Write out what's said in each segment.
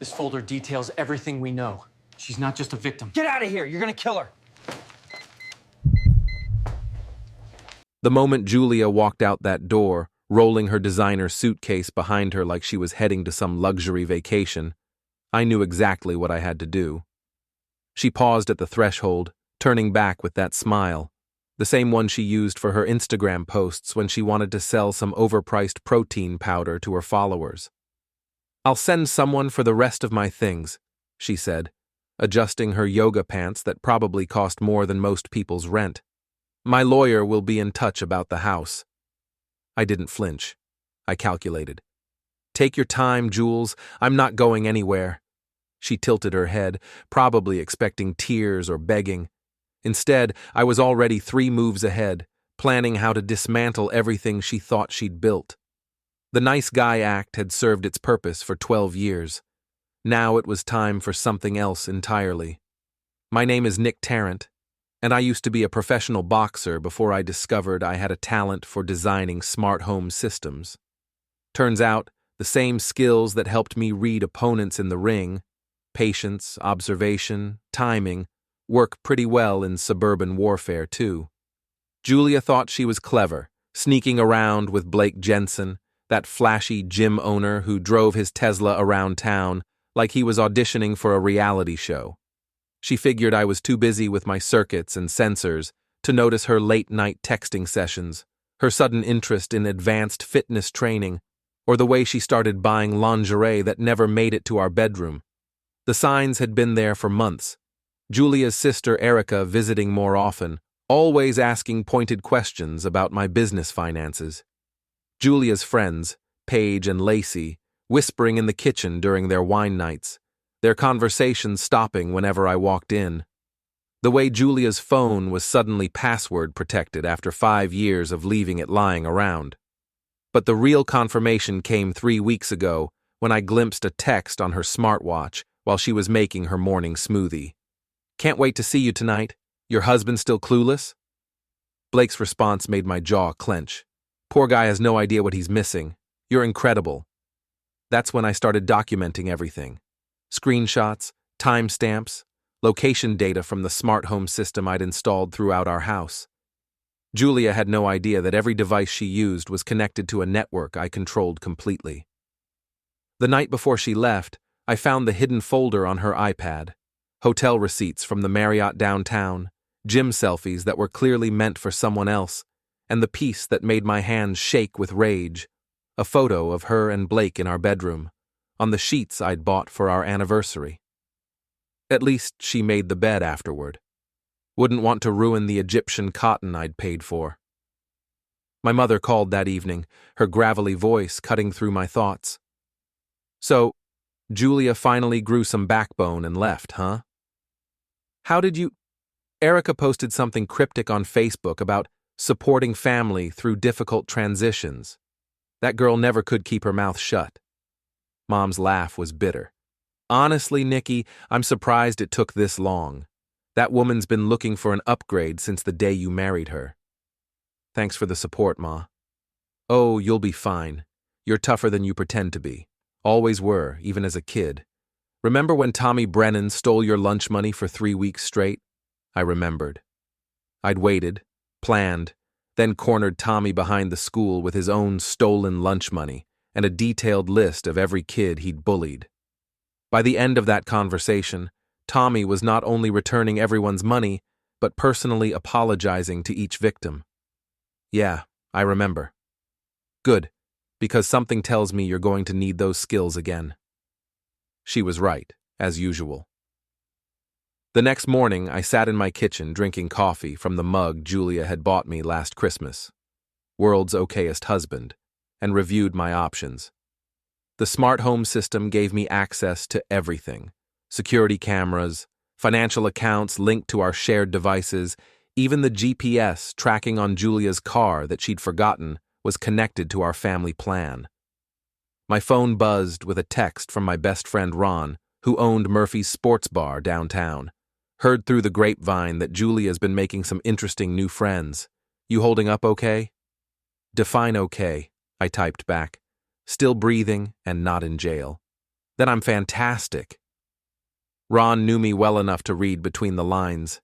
This folder details everything we know. She's not just a victim. Get out of here! You're gonna kill her! The moment Julia walked out that door, rolling her designer suitcase behind her like she was heading to some luxury vacation, I knew exactly what I had to do. She paused at the threshold, turning back with that smile, the same one she used for her Instagram posts when she wanted to sell some overpriced protein powder to her followers. "I'll send someone for the rest of my things," she said, adjusting her yoga pants that probably cost more than most people's rent. "My lawyer will be in touch about the house." I didn't flinch. I calculated. "Take your time, Jules. I'm not going anywhere." She tilted her head, probably expecting tears or begging. Instead, I was already 3 moves ahead, planning how to dismantle everything she thought she'd built. The nice guy act had served its purpose for 12 years. Now it was time for something else entirely. My name is Nick Tarrant, and I used to be a professional boxer before I discovered I had a talent for designing smart home systems. Turns out, the same skills that helped me read opponents in the ring, patience, observation, timing, work pretty well in suburban warfare too. Julia thought she was clever, sneaking around with Blake Jensen, that flashy gym owner who drove his Tesla around town like he was auditioning for a reality show. She figured I was too busy with my circuits and sensors to notice her late-night texting sessions, her sudden interest in advanced fitness training, or the way she started buying lingerie that never made it to our bedroom. The signs had been there for months. Julia's sister Erica visiting more often, always asking pointed questions about my business finances. Julia's friends, Paige and Lacey, whispering in the kitchen during their wine nights, their conversations stopping whenever I walked in. The way Julia's phone was suddenly password protected after 5 years of leaving it lying around. But the real confirmation came 3 weeks ago when I glimpsed a text on her smartwatch while she was making her morning smoothie. "Can't wait to see you tonight. Your husband still clueless?" Blake's response made my jaw clench. "Poor guy has no idea what he's missing. You're incredible." That's when I started documenting everything. Screenshots, timestamps, location data from the smart home system I'd installed throughout our house. Julia had no idea that every device she used was connected to a network I controlled completely. The night before she left, I found the hidden folder on her iPad. Hotel receipts from the Marriott downtown, gym selfies that were clearly meant for someone else, and the piece that made my hands shake with rage, a photo of her and Blake in our bedroom, on the sheets I'd bought for our anniversary. At least she made the bed afterward. Wouldn't want to ruin the Egyptian cotton I'd paid for. My mother called that evening, her gravelly voice cutting through my thoughts. "So, Julia finally grew some backbone and left, huh? How did you—" Erica posted something cryptic on Facebook about supporting family through difficult transitions. That girl never could keep her mouth shut. Mom's laugh was bitter. "Honestly, Nikki, I'm surprised it took this long. That woman's been looking for an upgrade since the day you married her." "Thanks for the support, Ma." "Oh, you'll be fine. You're tougher than you pretend to be. Always were, even as a kid. Remember when Tommy Brennan stole your lunch money for 3 weeks straight?" I remembered. I'd waited, planned, then cornered Tommy behind the school with his own stolen lunch money and a detailed list of every kid he'd bullied. By the end of that conversation, Tommy was not only returning everyone's money, but personally apologizing to each victim. "Yeah, I remember." "Good, because something tells me you're going to need those skills again." She was right, as usual. The next morning, I sat in my kitchen drinking coffee from the mug Julia had bought me last Christmas, world's okayest husband, and reviewed my options. The smart home system gave me access to everything: security cameras, financial accounts linked to our shared devices, even the GPS tracking on Julia's car that she'd forgotten was connected to our family plan. My phone buzzed with a text from my best friend Ron, who owned Murphy's Sports Bar downtown. Heard through the grapevine that Julia's been making some interesting new friends. "You holding up okay?" "Define okay," I typed back. "Still breathing and not in jail." Then I'm fantastic. Ron knew me well enough to read between the lines.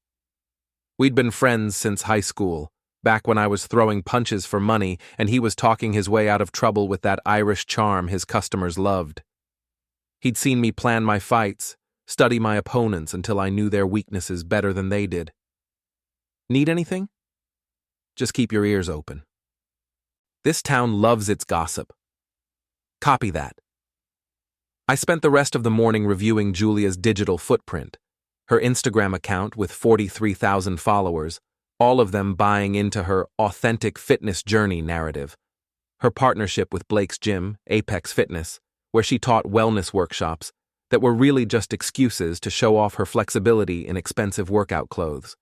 We'd been friends since high school, back when I was throwing punches for money and he was talking his way out of trouble with that Irish charm his customers loved. He'd seen me plan my fights, study my opponents until I knew their weaknesses better than they did. Need anything? Just keep your ears open. This town loves its gossip. Copy that. I spent the rest of the morning reviewing Julia's digital footprint, her Instagram account with 43,000 followers, all of them buying into her authentic fitness journey narrative, her partnership with Blake's gym, Apex Fitness, where she taught wellness workshops that were really just excuses to show off her flexibility in expensive workout clothes.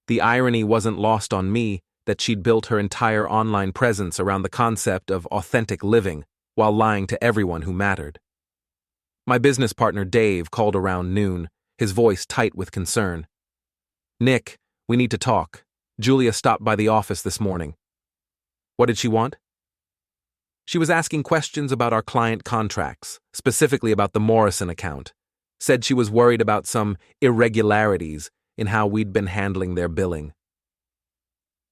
The irony wasn't lost on me that she'd built her entire online presence around the concept of authentic living while lying to everyone who mattered. My business partner Dave called around noon, his voice tight with concern. "Nick, we need to talk. Julia stopped by the office this morning." "What did she want?" "She was asking questions about our client contracts, specifically about the Morrison account. Said she was worried about some irregularities in how we'd been handling their billing."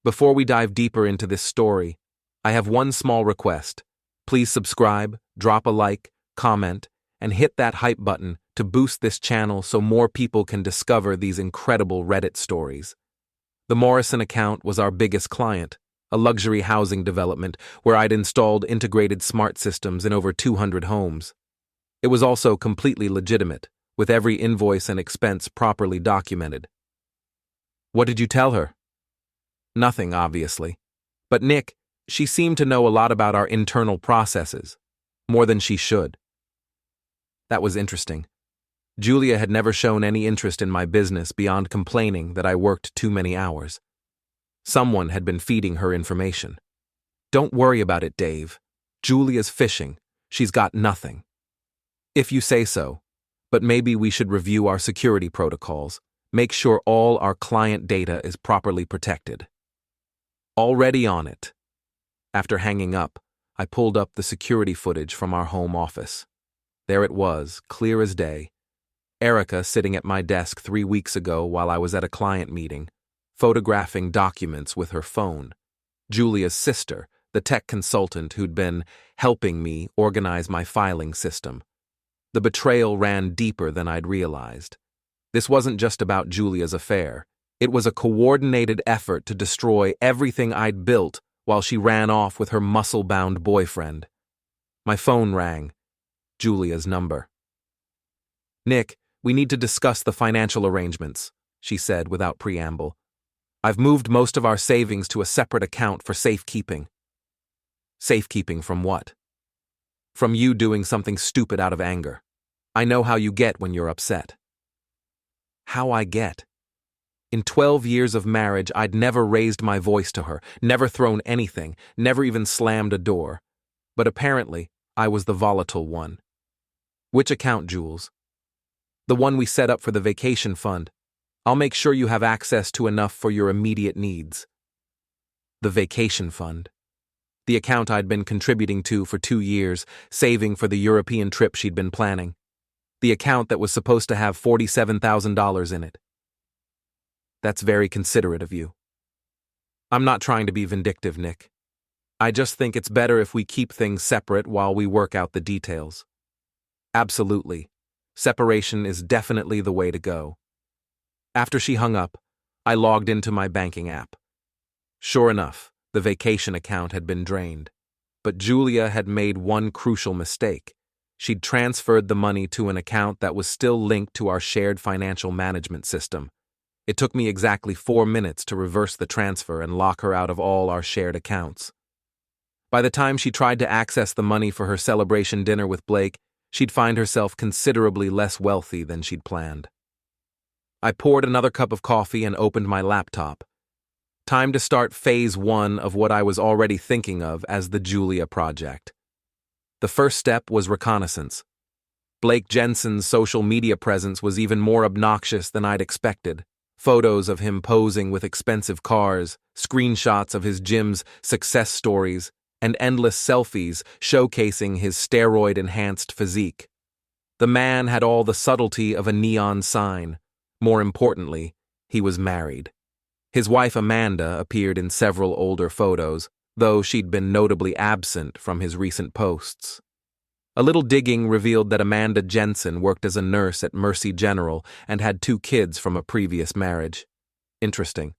Before we dive deeper into this story, I have one small request. Please subscribe, drop a like, comment, and hit that hype button to boost this channel so more people can discover these incredible Reddit stories. The Morrison account was our biggest client, a luxury housing development where I'd installed integrated smart systems in over 200 homes. It was also completely legitimate, with every invoice and expense properly documented. "What did you tell her?" "Nothing, obviously. But Nick, she seemed to know a lot about our internal processes, more than she should." That was interesting. Julia had never shown any interest in my business beyond complaining that I worked too many hours. Someone had been feeding her information. "Don't worry about it, Dave. Julia's fishing. She's got nothing." "If you say so. But maybe we should review our security protocols. Make sure all our client data is properly protected." "Already on it." After hanging up, I pulled up the security footage from our home office. There it was, clear as day. Erica sitting at my desk 3 weeks ago while I was at a client meeting, photographing documents with her phone. Julia's sister, the tech consultant who'd been helping me organize my filing system. The betrayal ran deeper than I'd realized. This wasn't just about Julia's affair. It was a coordinated effort to destroy everything I'd built while she ran off with her muscle-bound boyfriend. My phone rang. Julia's number. "Nick, we need to discuss the financial arrangements," she said without preamble. "I've moved most of our savings to a separate account for safekeeping." "Safekeeping from what?" "From you doing something stupid out of anger. I know how you get when you're upset." How I get? In 12 years of marriage, I'd never raised my voice to her, never thrown anything, never even slammed a door. But apparently, I was the volatile one. "Which account, Jules?" "The one we set up for the vacation fund. I'll make sure you have access to enough for your immediate needs." The vacation fund. The account I'd been contributing to for 2 years, saving for the European trip she'd been planning. The account that was supposed to have $47,000 in it. That's very considerate of you. I'm not trying to be vindictive, Nick. I just think it's better if we keep things separate while we work out the details. Absolutely. Separation is definitely the way to go. After she hung up, I logged into my banking app. Sure enough, the vacation account had been drained. But Julia had made one crucial mistake. She'd transferred the money to an account that was still linked to our shared financial management system. It took me exactly 4 minutes to reverse the transfer and lock her out of all our shared accounts. By the time she tried to access the money for her celebration dinner with Blake, she'd find herself considerably less wealthy than she'd planned. I poured another cup of coffee and opened my laptop. Time to start phase 1 of what I was already thinking of as the Julia project. The first step was reconnaissance. Blake Jensen's social media presence was even more obnoxious than I'd expected. Photos of him posing with expensive cars, screenshots of his gym's success stories, and endless selfies showcasing his steroid-enhanced physique. The man had all the subtlety of a neon sign. More importantly, he was married. His wife Amanda appeared in several older photos, though she'd been notably absent from his recent posts. A little digging revealed that Amanda Jensen worked as a nurse at Mercy General and had 2 kids from a previous marriage. Interesting.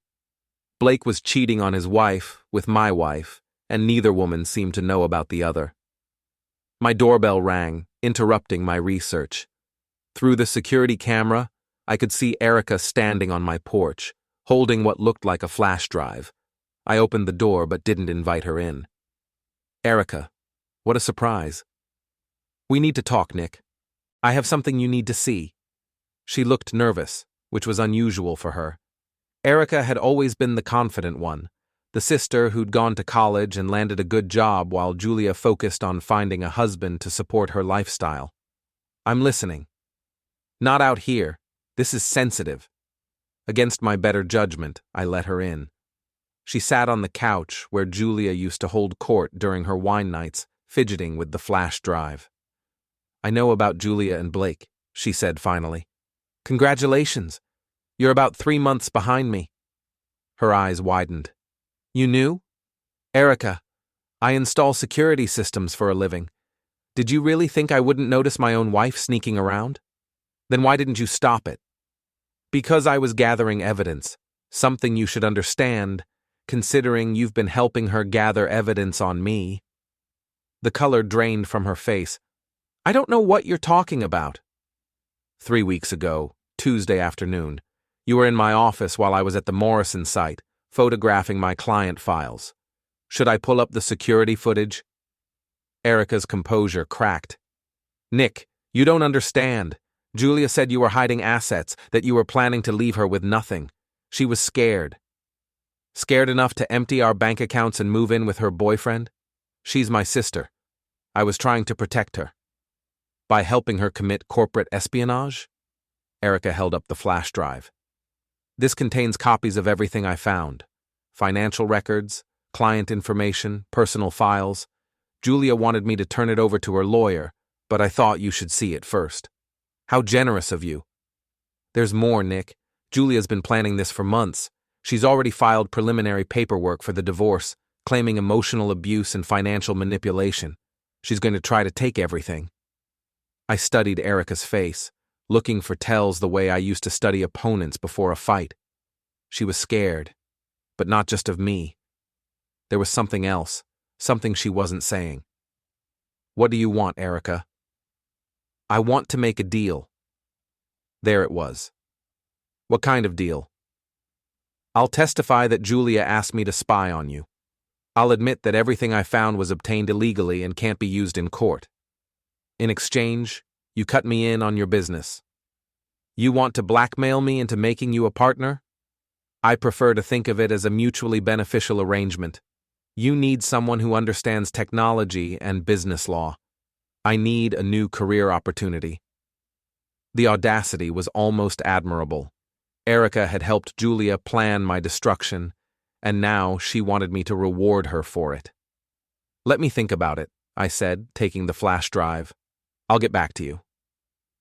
Blake was cheating on his wife with my wife, and neither woman seemed to know about the other. My doorbell rang, interrupting my research. Through the security camera, I could see Erica standing on my porch, holding what looked like a flash drive. I opened the door but didn't invite her in. Erica, what a surprise. We need to talk, Nick. I have something you need to see. She looked nervous, which was unusual for her. Erica had always been the confident one, the sister who'd gone to college and landed a good job while Julia focused on finding a husband to support her lifestyle. I'm listening. Not out here. This is sensitive. Against my better judgment, I let her in. She sat on the couch where Julia used to hold court during her wine nights, fidgeting with the flash drive. I know about Julia and Blake, she said finally. Congratulations. You're about 3 months behind me. Her eyes widened. You knew? Erica, I install security systems for a living. Did you really think I wouldn't notice my own wife sneaking around? Then why didn't you stop it? Because I was gathering evidence, something you should understand, considering you've been helping her gather evidence on me. The color drained from her face. I don't know what you're talking about. 3 weeks ago, Tuesday afternoon, you were in my office while I was at the Morrison site, photographing my client files. Should I pull up the security footage? Erica's composure cracked. Nick, you don't understand. Julia said you were hiding assets, that you were planning to leave her with nothing. She was scared. Scared enough to empty our bank accounts and move in with her boyfriend? She's my sister. I was trying to protect her. By helping her commit corporate espionage? Erica held up the flash drive. This contains copies of everything I found. Financial records, client information, personal files. Julia wanted me to turn it over to her lawyer, but I thought you should see it first. How generous of you. There's more, Nick. Julia's been planning this for months. She's already filed preliminary paperwork for the divorce, claiming emotional abuse and financial manipulation. She's going to try to take everything. I studied Erica's face, looking for tells the way I used to study opponents before a fight. She was scared, but not just of me. There was something else, something she wasn't saying. What do you want, Erica? I want to make a deal. There it was. What kind of deal? I'll testify that Julia asked me to spy on you. I'll admit that everything I found was obtained illegally and can't be used in court. In exchange, you cut me in on your business. You want to blackmail me into making you a partner? I prefer to think of it as a mutually beneficial arrangement. You need someone who understands technology and business law. I need a new career opportunity. The audacity was almost admirable. Erica had helped Julia plan my destruction, and now she wanted me to reward her for it. Let me think about it, I said, taking the flash drive. I'll get back to you.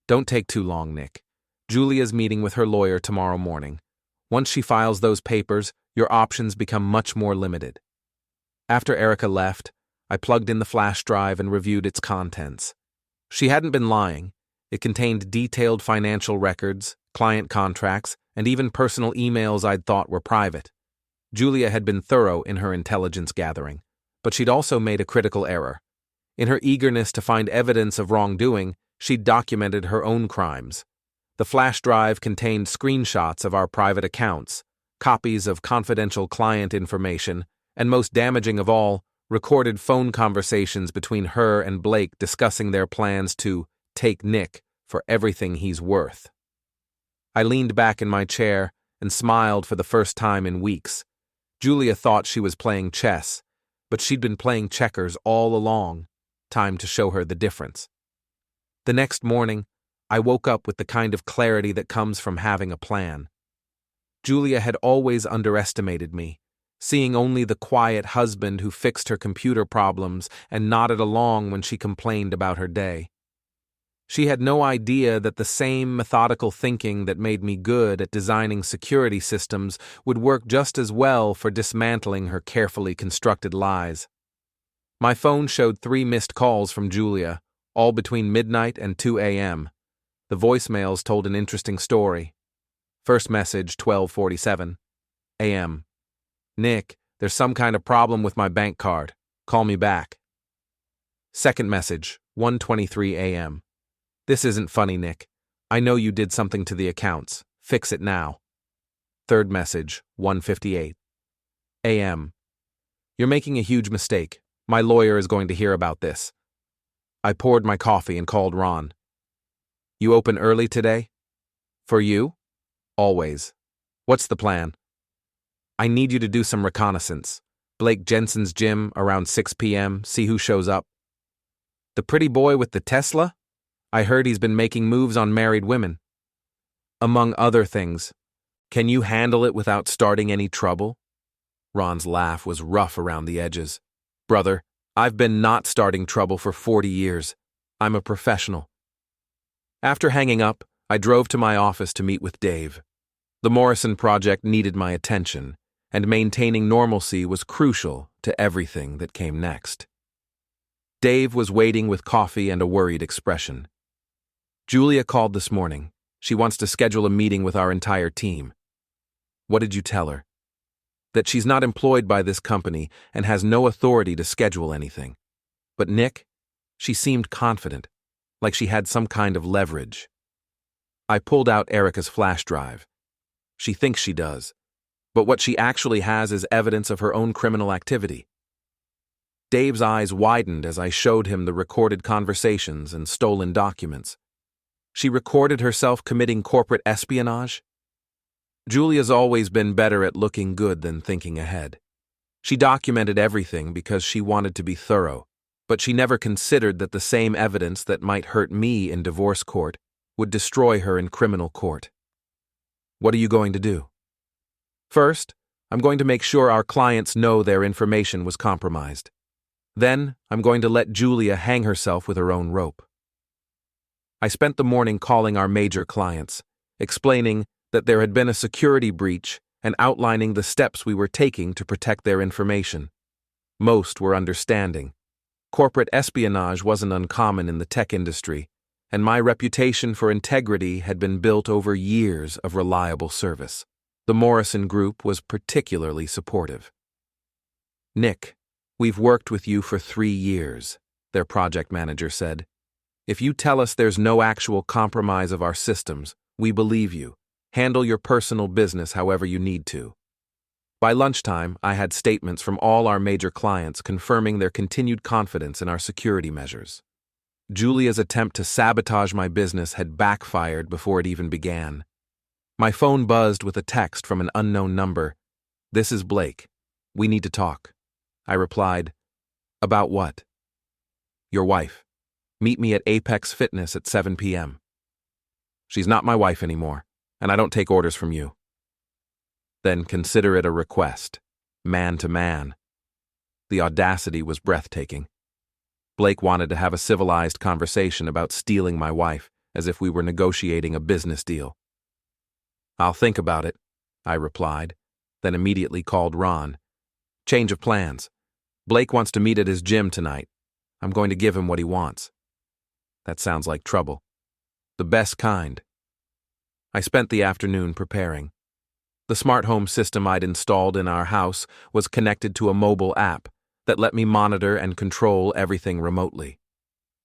Don't take too long, Nick. Julia's meeting with her lawyer tomorrow morning. Once she files those papers, your options become much more limited. After Erica left, I plugged in the flash drive and reviewed its contents. She hadn't been lying. It contained detailed financial records, client contracts, and even personal emails I'd thought were private. Julia had been thorough in her intelligence gathering, but she'd also made a critical error. In her eagerness to find evidence of wrongdoing, she'd documented her own crimes. The flash drive contained screenshots of our private accounts, copies of confidential client information, and most damaging of all, recorded phone conversations between her and Blake discussing their plans to take Nick for everything he's worth. I leaned back in my chair and smiled for the first time in weeks. Julia thought she was playing chess, but she'd been playing checkers all along. Time to show her the difference. The next morning, I woke up with the kind of clarity that comes from having a plan. Julia had always underestimated me, seeing only the quiet husband who fixed her computer problems and nodded along when she complained about her day. She had no idea that the same methodical thinking that made me good at designing security systems would work just as well for dismantling her carefully constructed lies. My phone showed 3 missed calls from Julia, all between midnight and 2 a.m. The voicemails told an interesting story. First message, 12:47 a.m. Nick, there's some kind of problem with my bank card. Call me back. Second message, 1:23 a.m. This isn't funny, Nick. I know you did something to the accounts. Fix it now. Third message, 1:58 a.m. You're making a huge mistake. My lawyer is going to hear about this. I poured my coffee and called Ron. You open early today? For you? Always. What's the plan? I need you to do some reconnaissance. Blake Jensen's gym around 6 p.m., see who shows up. The pretty boy with the Tesla? I heard he's been making moves on married women. Among other things. Can you handle it without starting any trouble? Ron's laugh was rough around the edges. Brother, I've been not starting trouble for 40 years. I'm a professional. After hanging up, I drove to my office to meet with Dave. The Morrison project needed my attention, and maintaining normalcy was crucial to everything that came next. Dave was waiting with coffee and a worried expression. Julia called this morning. She wants to schedule a meeting with our entire team. What did you tell her? That she's not employed by this company and has no authority to schedule anything. But Nick, she seemed confident, like she had some kind of leverage. I pulled out Erica's flash drive. She thinks she does, but what she actually has is evidence of her own criminal activity. Dave's eyes widened as I showed him the recorded conversations and stolen documents. She recorded herself committing corporate espionage? Julia's always been better at looking good than thinking ahead. She documented everything because she wanted to be thorough, but she never considered that the same evidence that might hurt me in divorce court would destroy her in criminal court. What are you going to do? First, I'm going to make sure our clients know their information was compromised. Then, I'm going to let Julia hang herself with her own rope. I spent the morning calling our major clients, explaining that there had been a security breach and outlining the steps we were taking to protect their information. Most were understanding. Corporate espionage wasn't uncommon in the tech industry, and my reputation for integrity had been built over years of reliable service. The Morrison Group was particularly supportive. Nick, we've worked with you for 3 years, their project manager said. If you tell us there's no actual compromise of our systems, we believe you. Handle your personal business however you need to. By lunchtime, I had statements from all our major clients confirming their continued confidence in our security measures. Julia's attempt to sabotage my business had backfired before it even began. My phone buzzed with a text from an unknown number. This is Blake. We need to talk. I replied, About what? Your wife. Meet me at Apex Fitness at 7 p.m. She's not my wife anymore, and I don't take orders from you. Then consider it a request, man to man. The audacity was breathtaking. Blake wanted to have a civilized conversation about stealing my wife, as if we were negotiating a business deal. I'll think about it, I replied, then immediately called Ron. Change of plans. Blake wants to meet at his gym tonight. I'm going to give him what he wants. That sounds like trouble. The best kind. I spent the afternoon preparing. The smart home system I'd installed in our house was connected to a mobile app that let me monitor and control everything remotely.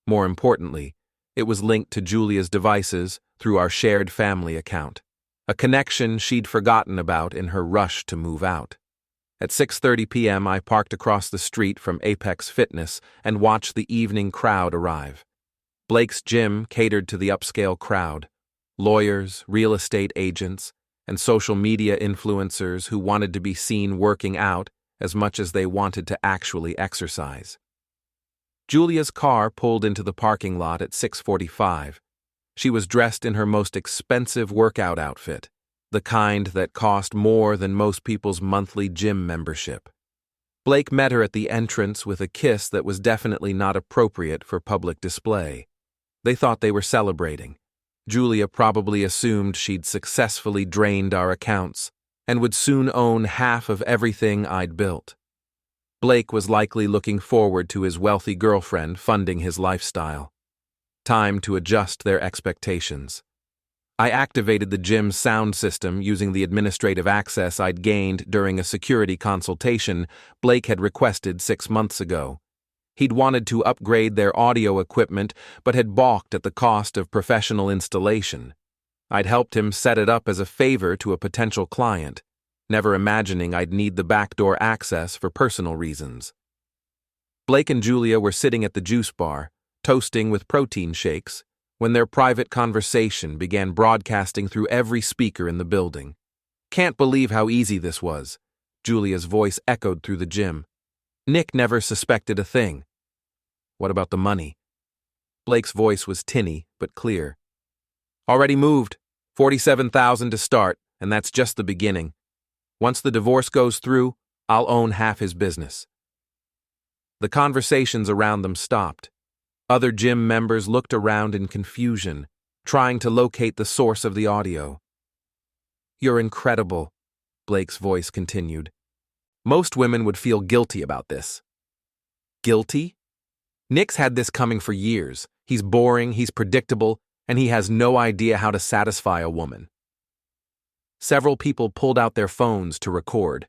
More importantly, it was linked to Julia's devices through our shared family account, a connection she'd forgotten about in her rush to move out. At 6:30 p.m., I parked across the street from Apex Fitness and watched the evening crowd arrive. Blake's gym catered to the upscale crowd, lawyers, real estate agents, and social media influencers who wanted to be seen working out as much as they wanted to actually exercise. Julia's car pulled into the parking lot at 6:45. She was dressed in her most expensive workout outfit, the kind that cost more than most people's monthly gym membership. Blake met her at the entrance with a kiss that was definitely not appropriate for public display. They thought they were celebrating. Julia probably assumed she'd successfully drained our accounts and would soon own half of everything I'd built. Blake was likely looking forward to his wealthy girlfriend funding his lifestyle. Time to adjust their expectations. I activated the gym's sound system using the administrative access I'd gained during a security consultation Blake had requested 6 months ago. He'd wanted to upgrade their audio equipment but had balked at the cost of professional installation. I'd helped him set it up as a favor to a potential client, never imagining I'd need the backdoor access for personal reasons. Blake and Julia were sitting at the juice bar, toasting with protein shakes, when their private conversation began broadcasting through every speaker in the building. "Can't believe how easy this was," Julia's voice echoed through the gym. "Nick never suspected a thing." "What about the money?" Blake's voice was tinny but clear. "Already moved. 47,000 to start, and that's just the beginning. Once the divorce goes through, I'll own half his business." The conversations around them stopped. Other gym members looked around in confusion, trying to locate the source of the audio. "You're incredible," Blake's voice continued. "Most women would feel guilty about this." Guilty? Nick's had this coming for years. He's boring, he's predictable, and he has no idea how to satisfy a woman. Several people pulled out their phones to record.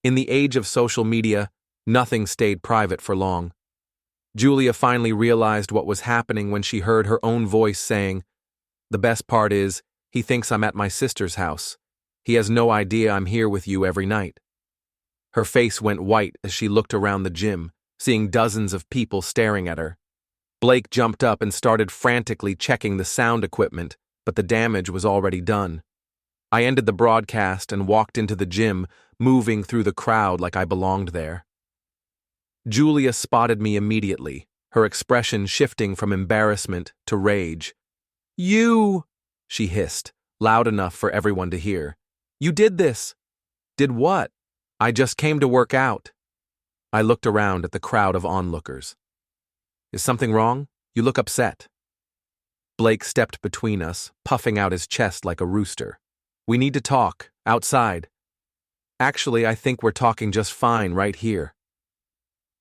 In the age of social media, nothing stayed private for long. Julia finally realized what was happening when she heard her own voice saying, "The best part is, he thinks I'm at my sister's house. He has no idea I'm here with you every night." Her face went white as she looked around the gym, seeing dozens of people staring at her. Blake jumped up and started frantically checking the sound equipment, but the damage was already done. I ended the broadcast and walked into the gym, moving through the crowd like I belonged there. Julia spotted me immediately, her expression shifting from embarrassment to rage. "You!" she hissed, loud enough for everyone to hear. "You did this!" "Did what?" "I just came to work out." I looked around at the crowd of onlookers. "Is something wrong? You look upset." Blake stepped between us, puffing out his chest like a rooster. "We need to talk, outside." "Actually, I think we're talking just fine right here."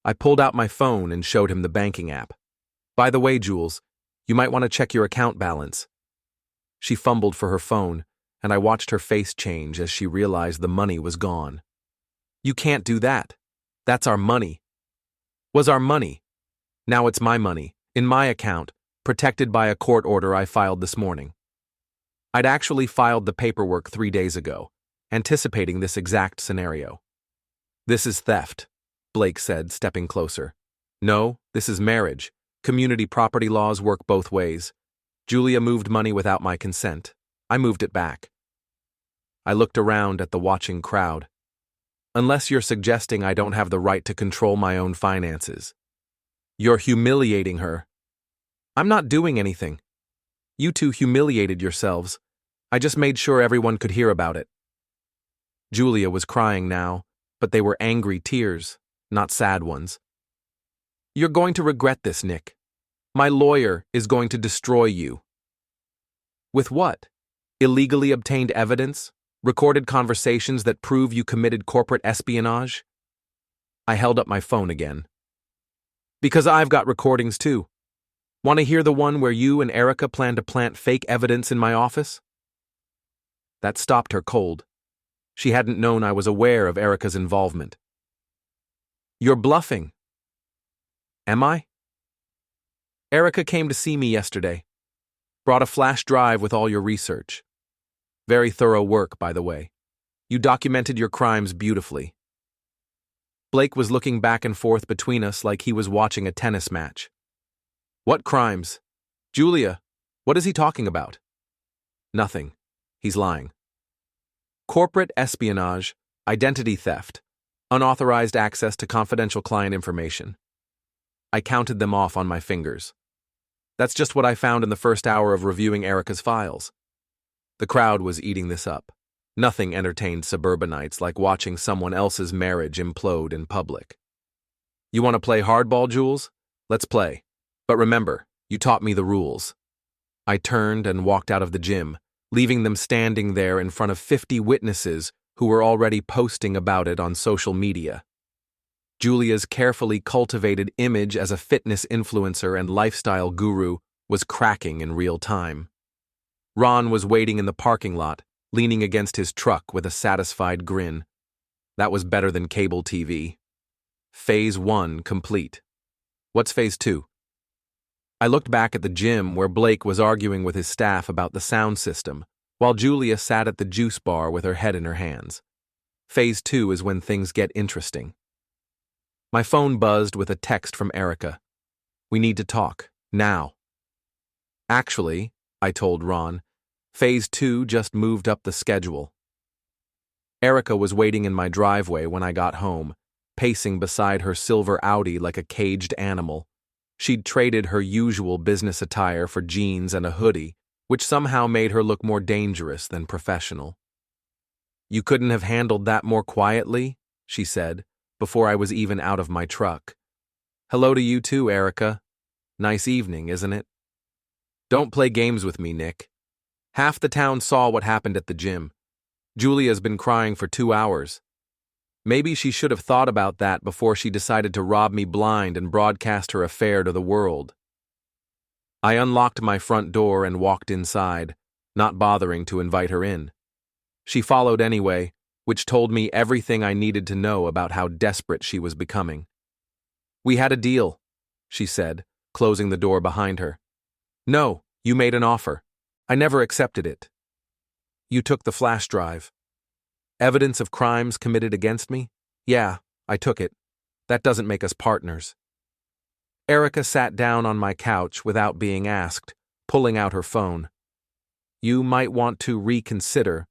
I pulled out my phone and showed him the banking app. "By the way, Jules, you might want to check your account balance." She fumbled for her phone, and I watched her face change as she realized the money was gone. "You can't do that. That's our money." "Was our money. Now it's my money, in my account, protected by a court order I filed this morning." I'd actually filed the paperwork 3 days ago, anticipating this exact scenario. "This is theft," Blake said, stepping closer. "No, this is marriage. Community property laws work both ways. Julia moved money without my consent. I moved it back." I looked around at the watching crowd. "Unless you're suggesting I don't have the right to control my own finances." "You're humiliating her." "I'm not doing anything. You two humiliated yourselves. I just made sure everyone could hear about it." Julia was crying now, but they were angry tears, not sad ones. "You're going to regret this, Nick. My lawyer is going to destroy you." "With what? Illegally obtained evidence? Recorded conversations that prove you committed corporate espionage?" I held up my phone again. "Because I've got recordings too. Want to hear the one where you and Erica plan to plant fake evidence in my office?" That stopped her cold. She hadn't known I was aware of Erica's involvement. "You're bluffing." "Am I?" "Erica came to see me yesterday. Brought a flash drive with all your research. Very thorough work, by the way. You documented your crimes beautifully." Blake was looking back and forth between us like he was watching a tennis match. "What crimes? Julia, what is he talking about?" "Nothing. He's lying." "Corporate espionage, identity theft, unauthorized access to confidential client information." I counted them off on my fingers. "That's just what I found in the first hour of reviewing Erica's files." The crowd was eating this up. Nothing entertained suburbanites like watching someone else's marriage implode in public. "You want to play hardball, Jules? Let's play. But remember, You taught me the rules. I turned and walked out of the gym, leaving them standing there in front of 50 witnesses who were already posting about it on social media. Julia's carefully cultivated image as a fitness influencer and lifestyle guru was cracking in real time. Ron was waiting in the parking lot, leaning against his truck with a satisfied grin. That was better than cable TV. Phase 1 complete. What's Phase 2? I looked back at the gym where Blake was arguing with his staff about the sound system, while Julia sat at the juice bar with her head in her hands. Phase 2 is when things get interesting. My phone buzzed with a text from Erica. We need to talk, now. Actually, I told Ron, Phase 2 just moved up the schedule. Erica was waiting in my driveway when I got home, pacing beside her silver Audi like a caged animal. She'd traded her usual business attire for jeans and a hoodie, which somehow made her look more dangerous than professional. You couldn't have handled that more quietly, she said, before I was even out of my truck. Hello to you too, Erica. Nice evening, isn't it? Don't play games with me, Nick. Half the town saw what happened at the gym. Julia's been crying for 2 hours. Maybe she should have thought about that before she decided to rob me blind and broadcast her affair to the world. I unlocked my front door and walked inside, not bothering to invite her in. She followed anyway, which told me everything I needed to know about how desperate she was becoming. We had a deal, she said, closing the door behind her. No, you made an offer. I never accepted it. You took the flash drive. Evidence of crimes committed against me? Yeah, I took it. That doesn't make us partners. Erica sat down on my couch without being asked, pulling out her phone. You might want to reconsider,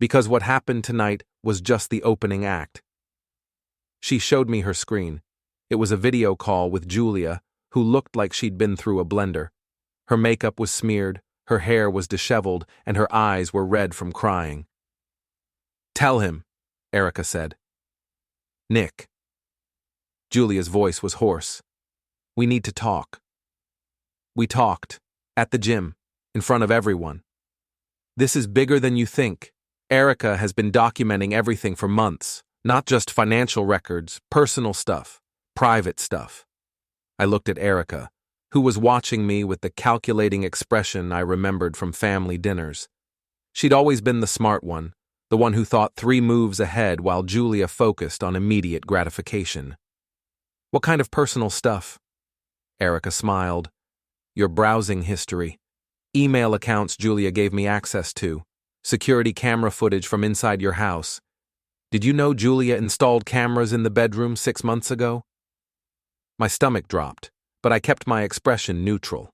because what happened tonight was just the opening act. She showed me her screen. It was a video call with Julia, who looked like she'd been through a blender. Her makeup was smeared, her hair was disheveled, and her eyes were red from crying. Tell him, Erica said. Nick. Julia's voice was hoarse. We need to talk. We talked, at the gym, in front of everyone. This is bigger than you think. Erica has been documenting everything for months, not just financial records, personal stuff, private stuff. I looked at Erica, who was watching me with the calculating expression I remembered from family dinners. She'd always been the smart one, the one who thought 3 moves ahead while Julia focused on immediate gratification. What kind of personal stuff? Erica smiled. Your browsing history. Email accounts Julia gave me access to. Security camera footage from inside your house. Did you know Julia installed cameras in the bedroom 6 months ago? My stomach dropped, but I kept my expression neutral.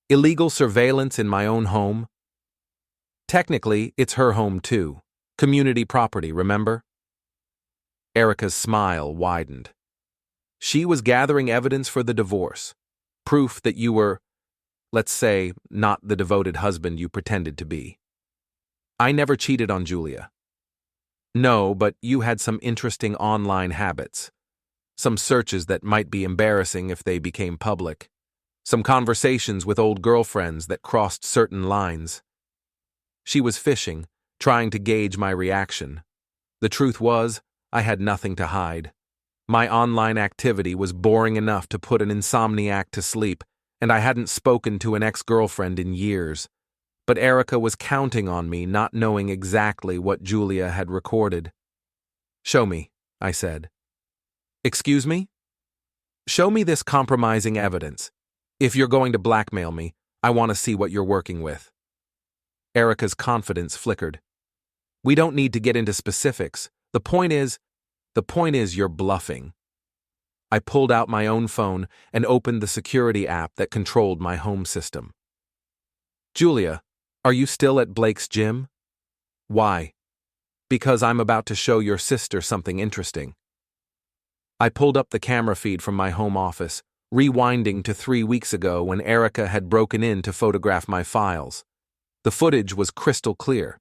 Illegal surveillance in my own home? Technically, it's her home too. Community property, remember? Erica's smile widened. She was gathering evidence for the divorce. Proof that you were, let's say, not the devoted husband you pretended to be. I never cheated on Julia. No, but you had some interesting online habits. Some searches that might be embarrassing if they became public. Some conversations with old girlfriends that crossed certain lines. She was fishing, trying to gauge my reaction. The truth was, I had nothing to hide. My online activity was boring enough to put an insomniac to sleep, and I hadn't spoken to an ex-girlfriend in years. But Erica was counting on me, not knowing exactly what Julia had recorded. Show me, I said. Excuse me? Show me this compromising evidence. If you're going to blackmail me, I want to see what you're working with. Erica's confidence flickered. We don't need to get into specifics. The point is you're bluffing. I pulled out my own phone and opened the security app that controlled my home system. Julia, are you still at Blake's gym? Why? Because I'm about to show your sister something interesting. I pulled up the camera feed from my home office, rewinding to 3 weeks ago when Erica had broken in to photograph my files. The footage was crystal clear.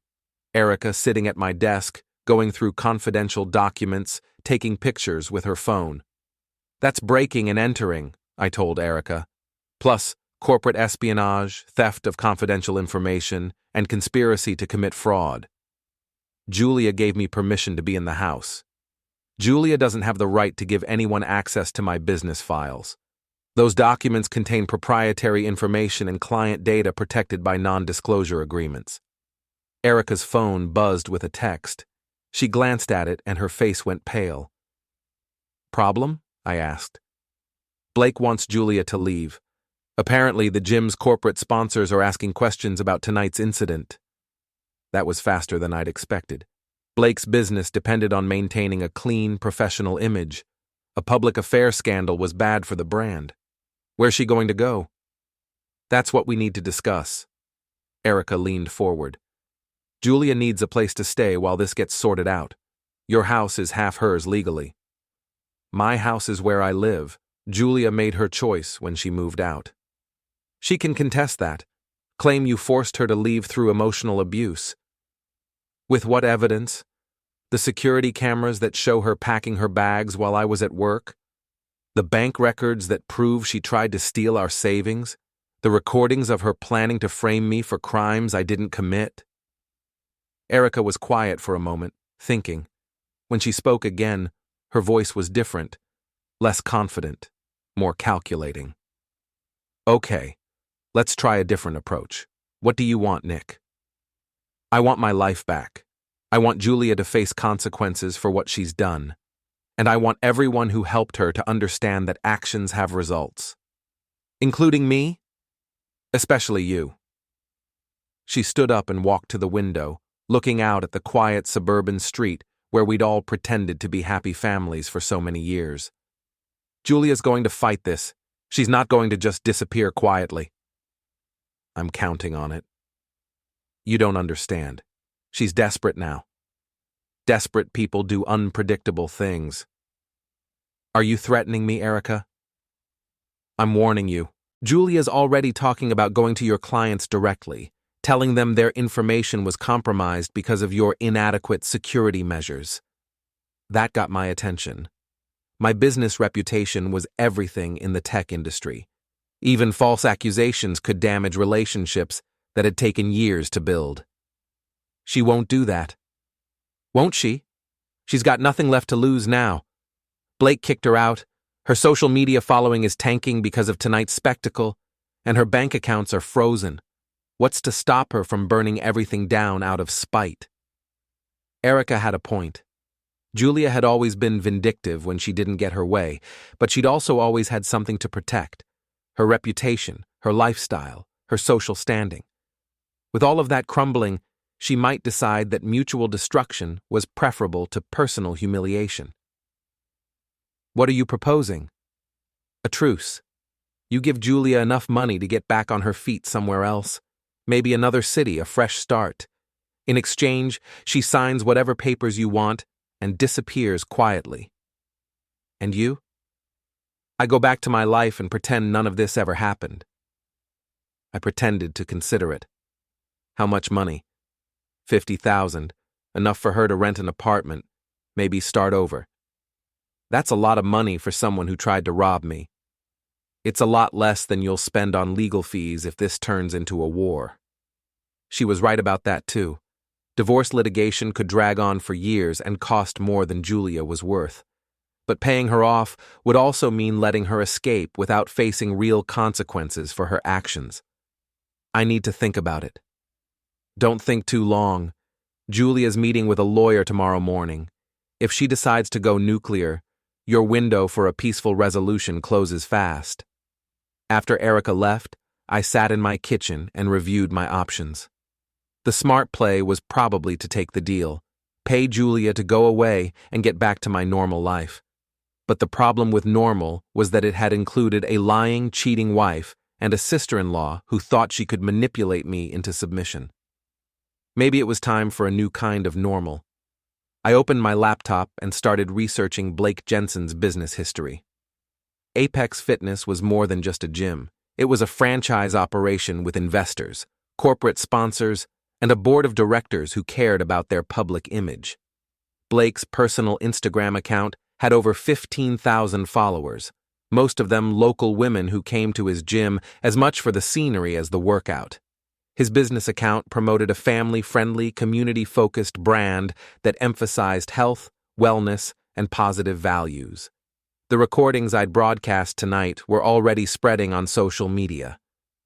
Erica sitting at my desk, going through confidential documents, taking pictures with her phone. That's breaking and entering, I told Erica. Plus, corporate espionage, theft of confidential information, and conspiracy to commit fraud. Julia gave me permission to be in the house. Julia doesn't have the right to give anyone access to my business files. Those documents contain proprietary information and client data protected by non-disclosure agreements. Erica's phone buzzed with a text. She glanced at it and her face went pale. "Problem?" I asked. "Blake wants Julia to leave. Apparently, the gym's corporate sponsors are asking questions about tonight's incident." That was faster than I'd expected. Blake's business depended on maintaining a clean, professional image. A public affairs scandal was bad for the brand. Where's she going to go? "That's what we need to discuss." Erica leaned forward. "Julia needs a place to stay while this gets sorted out. Your house is half hers legally." "My house is where I live. Julia made her choice when she moved out." "She can contest that. Claim you forced her to leave through emotional abuse." "With what evidence? The security cameras that show her packing her bags while I was at work? The bank records that prove she tried to steal our savings? The recordings of her planning to frame me for crimes I didn't commit?" Erica was quiet for a moment, thinking. When she spoke again, her voice was different, less confident, more calculating. "Okay, let's try a different approach. What do you want, Nick?" "I want my life back. I want Julia to face consequences for what she's done. And I want everyone who helped her to understand that actions have results. Including me? Especially you." She stood up and walked to the window, looking out at the quiet suburban street where we'd all pretended to be happy families for so many years. "Julia's going to fight this. She's not going to just disappear quietly." "I'm counting on it." "You don't understand. She's desperate now. Desperate people do unpredictable things." "Are you threatening me, Erica?" "I'm warning you. Julia's already talking about going to your clients directly, telling them their information was compromised because of your inadequate security measures." That got my attention. My business reputation was everything in the tech industry. Even false accusations could damage relationships that had taken years to build. "She won't do that." "Won't she? She's got nothing left to lose now. Blake kicked her out, her social media following is tanking because of tonight's spectacle, and her bank accounts are frozen. What's to stop her from burning everything down out of spite?" Erica had a point. Julia had always been vindictive when she didn't get her way, but she'd also always had something to protect: her reputation, her lifestyle, her social standing. With all of that crumbling, she might decide that mutual destruction was preferable to personal humiliation. "What are you proposing?" "A truce. You give Julia enough money to get back on her feet somewhere else, maybe another city, a fresh start. In exchange, she signs whatever papers you want and disappears quietly. And you?" "I go back to my life and pretend none of this ever happened." I pretended to consider it. "How much money?" $50,000, enough for her to rent an apartment, maybe start over." "That's a lot of money for someone who tried to rob me." "It's a lot less than you'll spend on legal fees if this turns into a war." She was right about that too. Divorce litigation could drag on for years and cost more than Julia was worth. But paying her off would also mean letting her escape without facing real consequences for her actions. "I need to think about it." "Don't think too long. Julia's meeting with a lawyer tomorrow morning. If she decides to go nuclear, your window for a peaceful resolution closes fast." After Erica left, I sat in my kitchen and reviewed my options. The smart play was probably to take the deal, pay Julia to go away and get back to my normal life. But the problem with normal was that it had included a lying, cheating wife and a sister-in-law who thought she could manipulate me into submission. Maybe it was time for a new kind of normal. I opened my laptop and started researching Blake Jensen's business history. Apex Fitness was more than just a gym. It was a franchise operation with investors, corporate sponsors, and a board of directors who cared about their public image. Blake's personal Instagram account had over 15,000 followers, most of them local women who came to his gym as much for the scenery as the workout. His business account promoted a family-friendly, community-focused brand that emphasized health, wellness, and positive values. The recordings I'd broadcast tonight were already spreading on social media.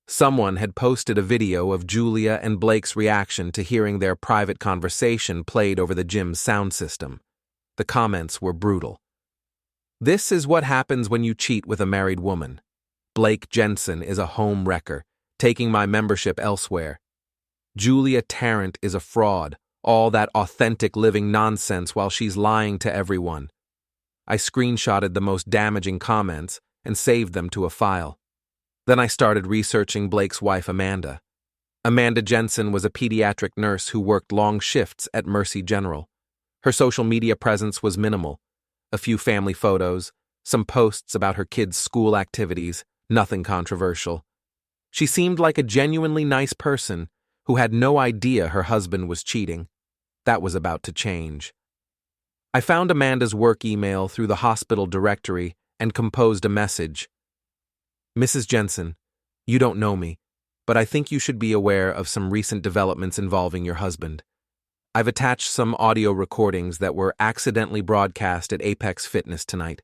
Someone had posted a video of Julia and Blake's reaction to hearing their private conversation played over the gym's sound system. The comments were brutal. "This is what happens when you cheat with a married woman. Blake Jensen is a home wrecker, taking my membership elsewhere. Julia Tarrant is a fraud, all that authentic living nonsense while she's lying to everyone." I screenshotted the most damaging comments and saved them to a file. Then I started researching Blake's wife, Amanda. Amanda Jensen was a pediatric nurse who worked long shifts at Mercy General. Her social media presence was minimal. A few family photos, some posts about her kids' school activities, nothing controversial. She seemed like a genuinely nice person who had no idea her husband was cheating. That was about to change. I found Amanda's work email through the hospital directory and composed a message. "Mrs. Jensen, you don't know me, but I think you should be aware of some recent developments involving your husband. I've attached some audio recordings that were accidentally broadcast at Apex Fitness tonight.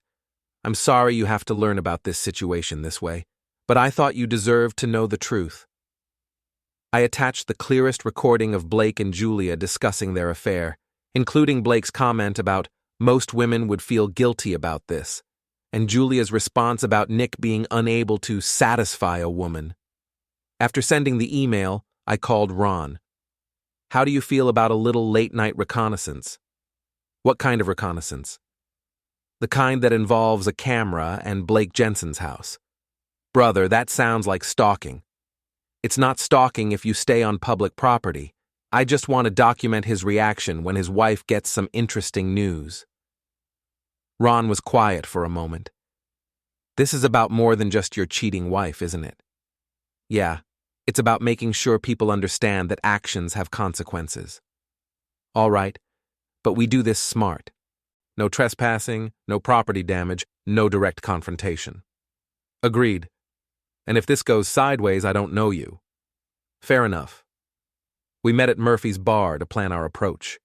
I'm sorry you have to learn about this situation this way, but I thought you deserved to know the truth." I attached the clearest recording of Blake and Julia discussing their affair, including Blake's comment about most women would feel guilty about this, and Julia's response about Nick being unable to satisfy a woman. After sending the email, I called Ron. "How do you feel about a little late-night reconnaissance?" "What kind of reconnaissance?" "The kind that involves a camera and Blake Jensen's house." "Brother, that sounds like stalking." "It's not stalking if you stay on public property. I just want to document his reaction when his wife gets some interesting news." Ron was quiet for a moment. "This is about more than just your cheating wife, isn't it?" "Yeah, it's about making sure people understand that actions have consequences." "All right, but we do this smart. No trespassing, no property damage, no direct confrontation." "Agreed. And if this goes sideways, I don't know you." "Fair enough." We met at Murphy's bar to plan our approach.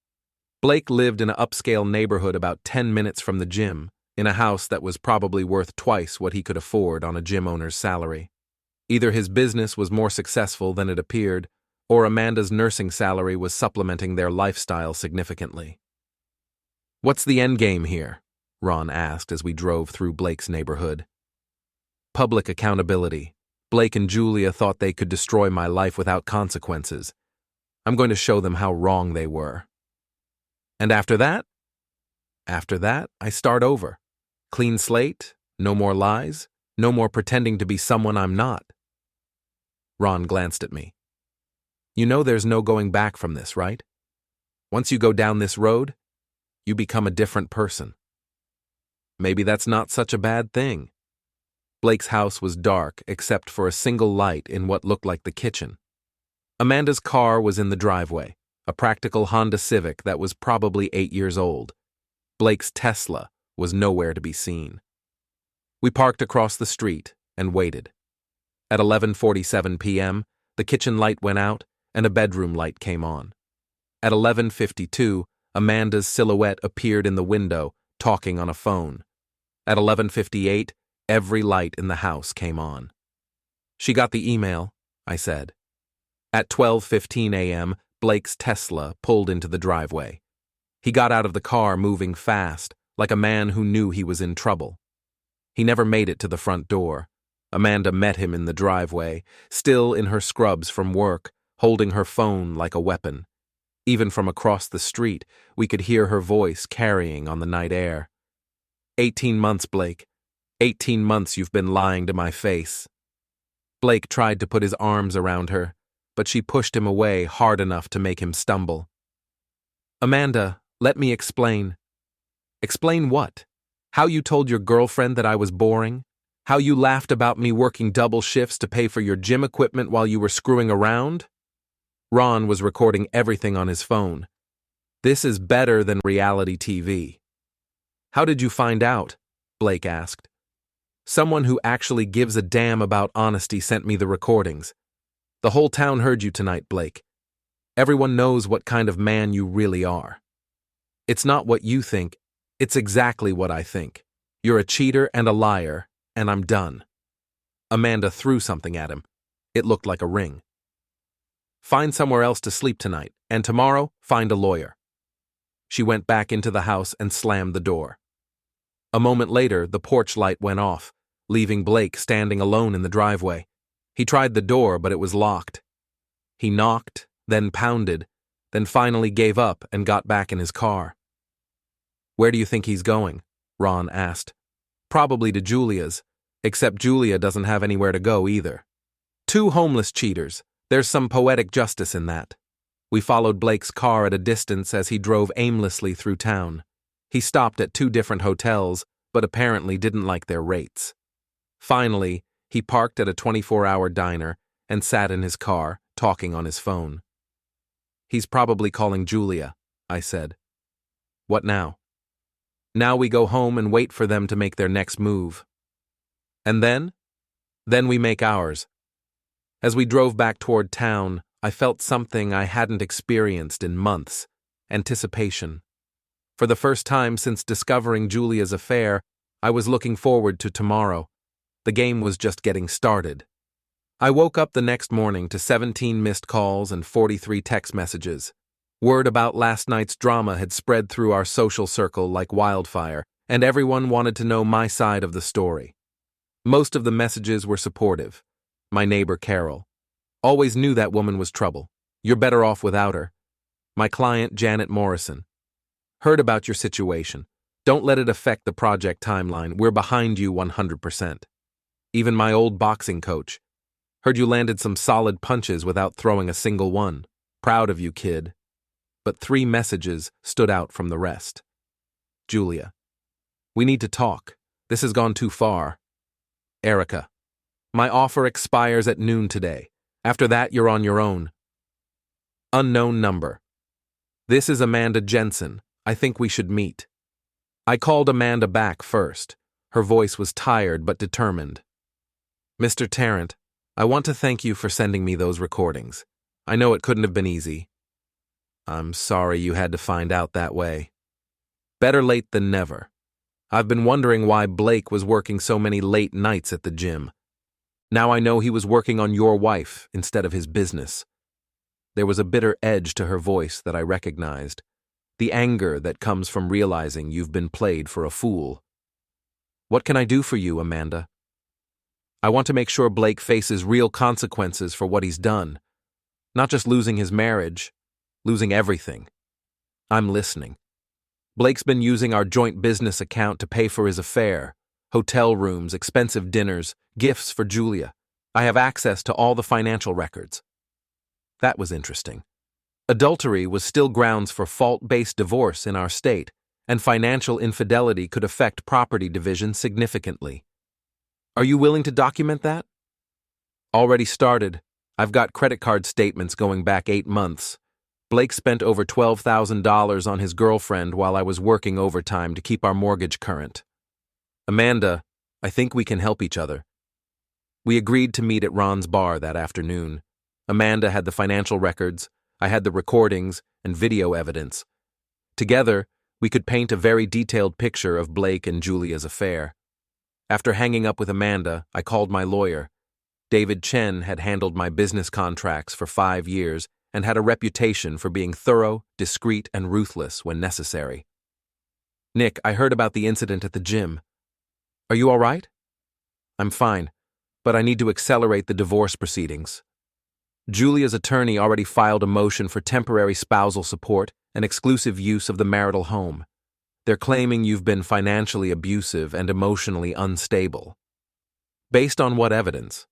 Blake lived in an upscale neighborhood about 10 minutes from the gym, in a house that was probably worth twice what he could afford on a gym owner's salary. Either his business was more successful than it appeared, or Amanda's nursing salary was supplementing their lifestyle significantly. "What's the end game here?" Ron asked as we drove through Blake's neighborhood. "Public accountability. Blake and Julia thought they could destroy my life without consequences. I'm going to show them how wrong they were." "And after that?" "After that, I start over. Clean slate, no more lies, no more pretending to be someone I'm not." Ron glanced at me. "You know there's no going back from this, right? Once you go down this road, you become a different person." "Maybe that's not such a bad thing." Blake's house was dark except for a single light in what looked like the kitchen. Amanda's car was in the driveway, a practical Honda Civic that was probably 8 years old. Blake's Tesla was nowhere to be seen. We parked across the street and waited. At 11:47 p.m., the kitchen light went out and a bedroom light came on. At 11:52, Amanda's silhouette appeared in the window, talking on a phone. At 11:58, every light in the house came on. "She got the email," I said. At 12:15 a.m., Blake's Tesla pulled into the driveway. He got out of the car moving fast, like a man who knew he was in trouble. He never made it to the front door. Amanda met him in the driveway, still in her scrubs from work, holding her phone like a weapon. Even from across the street, we could hear her voice carrying on the night air. 18 months, Blake. 18 months you've been lying to my face." Blake tried to put his arms around her, but she pushed him away hard enough to make him stumble. "Amanda, let me explain." "Explain what? How you told your girlfriend that I was boring? How you laughed about me working double shifts to pay for your gym equipment while you were screwing around?" Ron was recording everything on his phone. "This is better than reality TV." "How did you find out?" Blake asked. Someone who actually gives a damn about honesty sent me the recordings. The whole town heard you tonight, Blake. Everyone knows what kind of man you really are. It's not what you think, it's exactly what I think. You're a cheater and a liar, and I'm done. Amanda threw something at him. It looked like a ring. Find somewhere else to sleep tonight, and tomorrow, find a lawyer. She went back into the house and slammed the door. A moment later, the porch light went off, leaving Blake standing alone in the driveway. He tried the door, but it was locked. He knocked, then pounded, then finally gave up and got back in his car. "Where do you think he's going?" Ron asked. "Probably to Julia's, except Julia doesn't have anywhere to go either. Two homeless cheaters. There's some poetic justice in that." We followed Blake's car at a distance as he drove aimlessly through town. He stopped at 2 different hotels, but apparently didn't like their rates. Finally, he parked at a 24-hour diner and sat in his car, talking on his phone. "He's probably calling Julia," I said. "What now?" "Now we go home and wait for them to make their next move." "And then?" "Then we make ours." As we drove back toward town, I felt something I hadn't experienced in months: anticipation. For the first time since discovering Julia's affair, I was looking forward to tomorrow. The game was just getting started. I woke up the next morning to 17 missed calls and 43 text messages. Word about last night's drama had spread through our social circle like wildfire, and everyone wanted to know my side of the story. Most of the messages were supportive. My neighbor Carol. "Always knew that woman was trouble. You're better off without her." My client Janet Morrison. "Heard about your situation. Don't let it affect the project timeline. We're behind you 100%. Even my old boxing coach. "Heard you landed some solid punches without throwing a single one. Proud of you, kid." But 3 messages stood out from the rest. Julia. "We need to talk. This has gone too far." Erica. "My offer expires at noon today. After that, you're on your own." Unknown number. "This is Amanda Jensen. I think we should meet." I called Amanda back first. Her voice was tired but determined. "Mr. Tarrant, I want to thank you for sending me those recordings. I know it couldn't have been easy." "I'm sorry you had to find out that way." "Better late than never. I've been wondering why Blake was working so many late nights at the gym. Now I know he was working on your wife instead of his business." There was a bitter edge to her voice that I recognized. The anger that comes from realizing you've been played for a fool. "What can I do for you, Amanda?" "I want to make sure Blake faces real consequences for what he's done. Not just losing his marriage, losing everything. I'm listening. Blake's been using our joint business account to pay for his affair. Hotel rooms, expensive dinners, gifts for Julia. I have access to all the financial records." That was interesting. Adultery was still grounds for fault-based divorce in our state, and financial infidelity could affect property division significantly. "Are you willing to document that?" "Already started. I've got credit card statements going back 8 months. Blake spent over $12,000 on his girlfriend while I was working overtime to keep our mortgage current." "Amanda, I think we can help each other." We agreed to meet at Ron's bar that afternoon. Amanda had the financial records, I had the recordings and video evidence. Together, we could paint a very detailed picture of Blake and Julia's affair. After hanging up with Amanda, I called my lawyer. David Chen had handled my business contracts for 5 years and had a reputation for being thorough, discreet, and ruthless when necessary. "Nick, I heard about the incident at the gym. Are you all right?" "I'm fine, but I need to accelerate the divorce proceedings. Julia's attorney already filed a motion for temporary spousal support and exclusive use of the marital home. They're claiming you've been financially abusive and emotionally unstable." "Based on what evidence?"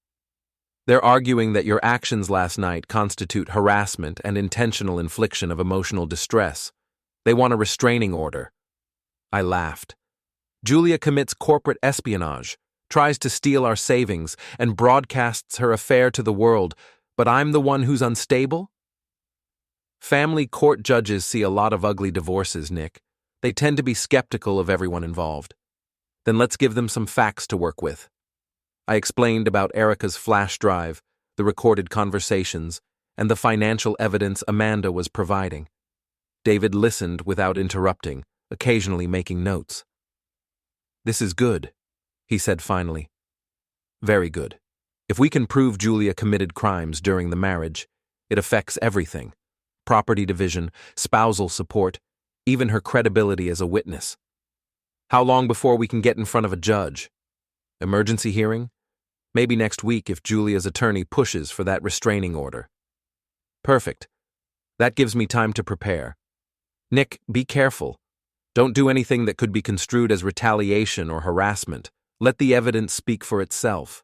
"They're arguing that your actions last night constitute harassment and intentional infliction of emotional distress. They want a restraining order." I laughed. "Julia commits corporate espionage, tries to steal our savings, and broadcasts her affair to the world, but I'm the one who's unstable?" "Family court judges see a lot of ugly divorces, Nick. They tend to be skeptical of everyone involved. Then let's give them some facts to work with. I explained about Erica's flash drive, the recorded conversations, and the financial evidence Amanda was providing. David listened without interrupting, occasionally making notes. "This is good," he said finally. "Very good. If we can prove Julia committed crimes during the marriage, it affects everything: property division, spousal support, even her credibility as a witness. How long before we can get in front of a judge? Emergency hearing? Maybe next week if Julia's attorney pushes for that restraining order." "Perfect. That gives me time to prepare. Nick, be careful. Don't do anything that could be construed as retaliation or harassment. Let the evidence speak for itself."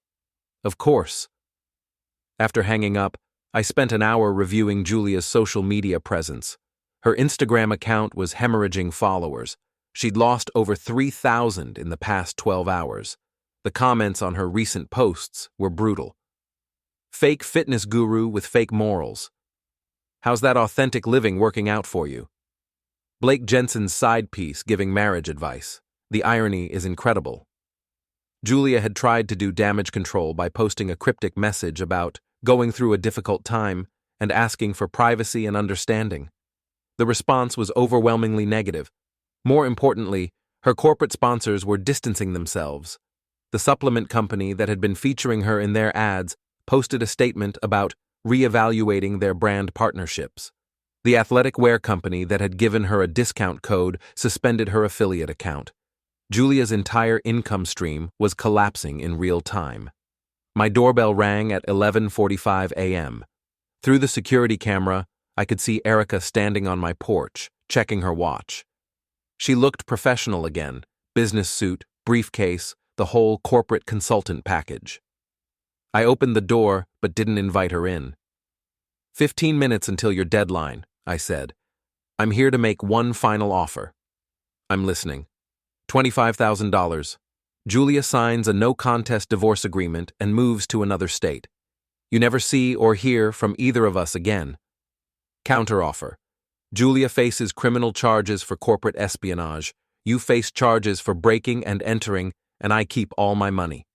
"Of course." After hanging up, I spent an hour reviewing Julia's social media presence. Her Instagram account was hemorrhaging followers. She'd lost over 3,000 in the past 12 hours. The comments on her recent posts were brutal. "Fake fitness guru with fake morals. How's that authentic living working out for you?" Blake Jensen's side piece giving marriage advice. The irony is incredible. Julia had tried to do damage control by posting a cryptic message about going through a difficult time and asking for privacy and understanding. The response was overwhelmingly negative. More importantly, her corporate sponsors were distancing themselves. The supplement company that had been featuring her in their ads posted a statement about reevaluating their brand partnerships. The athletic wear company that had given her a discount code suspended her affiliate account. Julia's entire income stream was collapsing in real time. My doorbell rang at 11:45 a.m. Through the security camera, I could see Erica standing on my porch, checking her watch. She looked professional again: business suit, briefcase, the whole corporate consultant package. I opened the door but didn't invite her in. 15 minutes until your deadline, I said. I'm here to make one final offer. I'm listening. $25,000. Julia signs a no-contest divorce agreement and moves to another state. You never see or hear from either of us again. Counteroffer. Julia faces criminal charges for corporate espionage. You face charges for breaking and entering, and I keep all my money.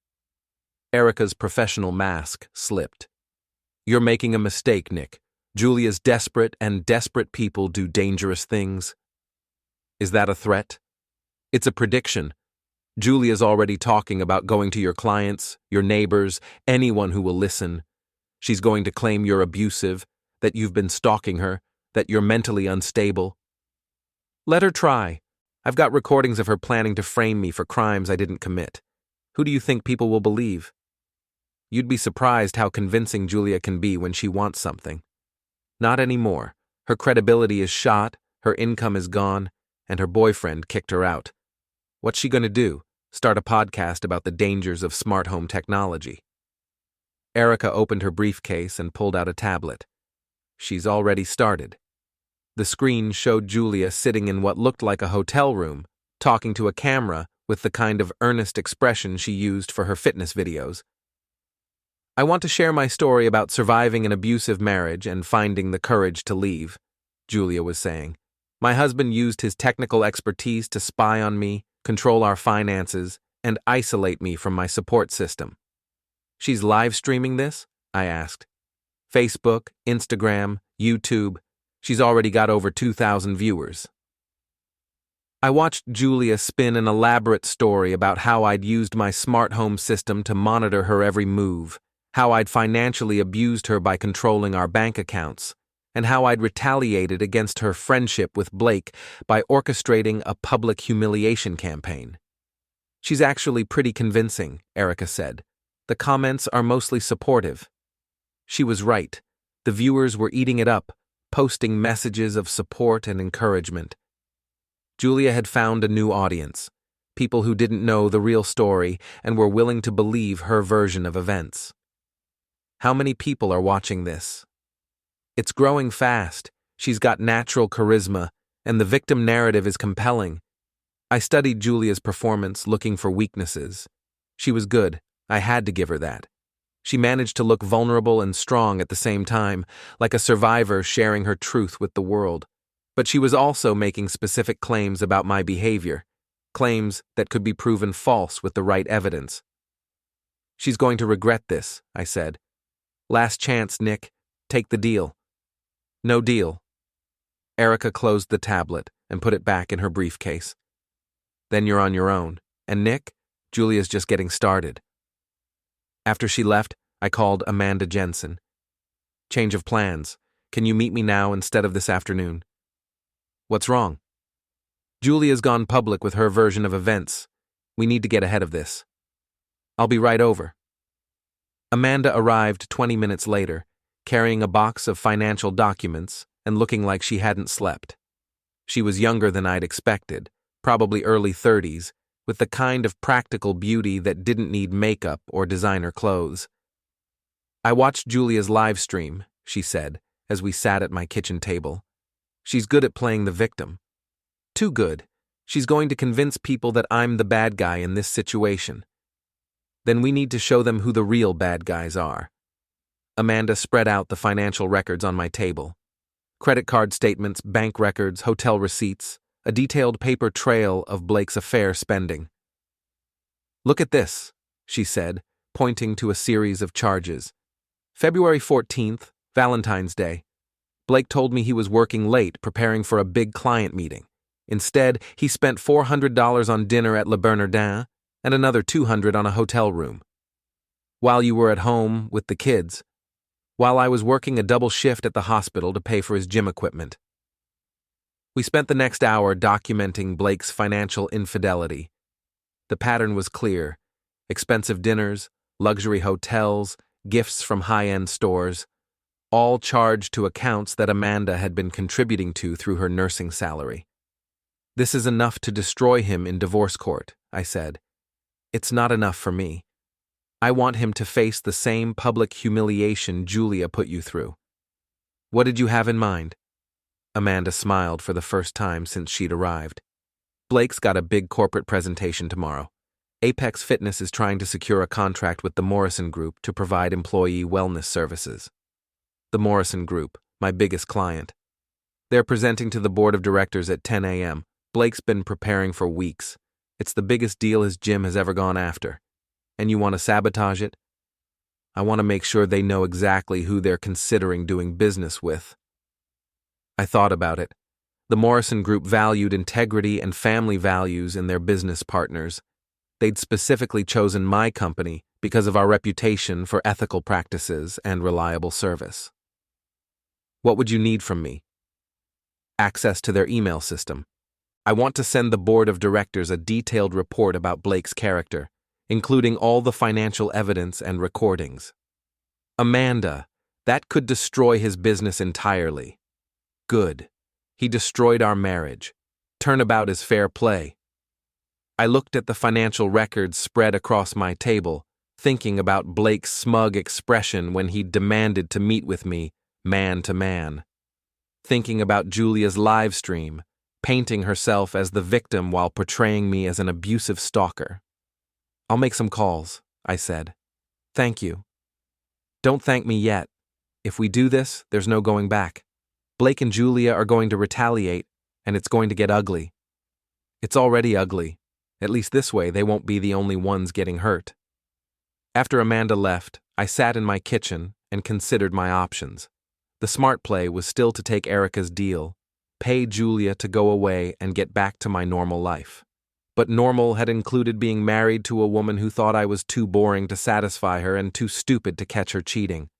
Erica's professional mask slipped. You're making a mistake, Nick. Julia's desperate, and desperate people do dangerous things. Is that a threat? It's a prediction. Julia's already talking about going to your clients, your neighbors, anyone who will listen. She's going to claim you're abusive, that you've been stalking her, that you're mentally unstable. Let her try. I've got recordings of her planning to frame me for crimes I didn't commit. Who do you think people will believe? You'd be surprised how convincing Julia can be when she wants something. Not anymore. Her credibility is shot, her income is gone, and her boyfriend kicked her out. What's she going to do? Start a podcast about the dangers of smart home technology? Erica opened her briefcase and pulled out a tablet. She's already started. The screen showed Julia sitting in what looked like a hotel room, talking to a camera with the kind of earnest expression she used for her fitness videos. I want to share my story about surviving an abusive marriage and finding the courage to leave, Julia was saying. My husband used his technical expertise to spy on me, control our finances, and isolate me from my support system. She's live streaming this? I asked. Facebook, Instagram, YouTube. She's already got over 2,000 viewers. I watched Julia spin an elaborate story about how I'd used my smart home system to monitor her every move, how I'd financially abused her by controlling our bank accounts, and how I'd retaliated against her friendship with Blake by orchestrating a public humiliation campaign. She's actually pretty convincing, Erica said. The comments are mostly supportive. She was right. The viewers were eating it up, posting messages of support and encouragement. Julia had found a new audience, people who didn't know the real story and were willing to believe her version of events. How many people are watching this? It's growing fast. She's got natural charisma, and the victim narrative is compelling. I studied Julia's performance, looking for weaknesses. She was good. I had to give her that. She managed to look vulnerable and strong at the same time, like a survivor sharing her truth with the world. But she was also making specific claims about my behavior. claims that could be proven false with the right evidence. She's going to regret this, I said. Last chance, Nick. Take the deal. No deal. Erica closed the tablet and put it back in her briefcase. Then you're on your own. And Nick? Julia's just getting started. After she left, I called Amanda Jensen. Change of plans. Can you meet me now instead of this afternoon? What's wrong? Julia's gone public with her version of events. We need to get ahead of this. I'll be right over. Amanda arrived 20 minutes later, carrying a box of financial documents and looking like she hadn't slept. She was younger than I'd expected, probably early 30s, with the kind of practical beauty that didn't need makeup or designer clothes. I watched Julia's live stream, she said, as we sat at my kitchen table. She's good at playing the victim. Too good. She's going to convince people that I'm the bad guy in this situation. Then we need to show them who the real bad guys are. Amanda spread out the financial records on my table. Credit card statements, bank records, hotel receipts, a detailed paper trail of Blake's affair spending. Look at this, she said, pointing to a series of charges. February 14th, Valentine's Day. Blake told me he was working late preparing for a big client meeting. Instead, he spent $400 on dinner at Le Bernardin and another $200 on a hotel room. While you were at home with the kids, while I was working a double shift at the hospital to pay for his gym equipment. We spent the next hour documenting Blake's financial infidelity. The pattern was clear: expensive dinners, luxury hotels, gifts from high-end stores, all charged to accounts that Amanda had been contributing to through her nursing salary. This is enough to destroy him in divorce court, I said. It's not enough for me. I want him to face the same public humiliation Julia put you through. What did you have in mind? Amanda smiled for the first time since she'd arrived. Blake's got a big corporate presentation tomorrow. Apex Fitness is trying to secure a contract with the Morrison Group to provide employee wellness services. The Morrison Group, my biggest client. They're presenting to the board of directors at 10 a.m. Blake's been preparing for weeks. It's the biggest deal his gym has ever gone after. And you want to sabotage it? I want to make sure they know exactly who they're considering doing business with. I thought about it. The Morrison Group valued integrity and family values in their business partners. They'd specifically chosen my company because of our reputation for ethical practices and reliable service. What would you need from me? Access to their email system. I want to send the board of directors a detailed report about Blake's character, including all the financial evidence and recordings. Amanda, that could destroy his business entirely. Good. He destroyed our marriage. Turnabout is fair play. I looked at the financial records spread across my table, thinking about Blake's smug expression when he demanded to meet with me, man to man. Thinking about Julia's live stream, painting herself as the victim while portraying me as an abusive stalker. I'll make some calls, I said. Thank you. Don't thank me yet. If we do this, there's no going back. Blake and Julia are going to retaliate, and it's going to get ugly. It's already ugly. At least this way, they won't be the only ones getting hurt. After Amanda left, I sat in my kitchen and considered my options. The smart play was still to take Erica's deal, pay Julia to go away and get back to my normal life. But normal had included being married to a woman who thought I was too boring to satisfy her and too stupid to catch her cheating.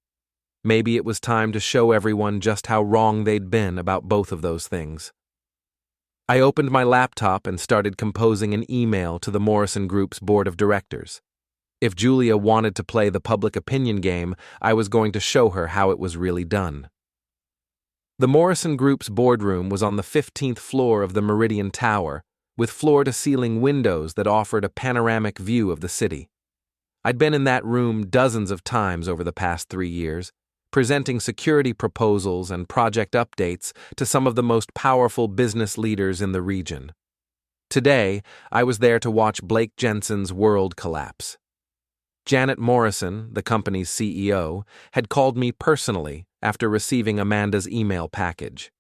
Maybe it was time to show everyone just how wrong they'd been about both of those things. I opened my laptop and started composing an email to the Morrison Group's board of directors. If Julia wanted to play the public opinion game, I was going to show her how it was really done. The Morrison Group's boardroom was on the 15th floor of the Meridian Tower, with floor-to-ceiling windows that offered a panoramic view of the city. I'd been in that room dozens of times over the past 3 years, presenting security proposals and project updates to some of the most powerful business leaders in the region. Today, I was there to watch Blake Jensen's world collapse. Janet Morrison, the company's CEO, had called me personally after receiving Amanda's email package.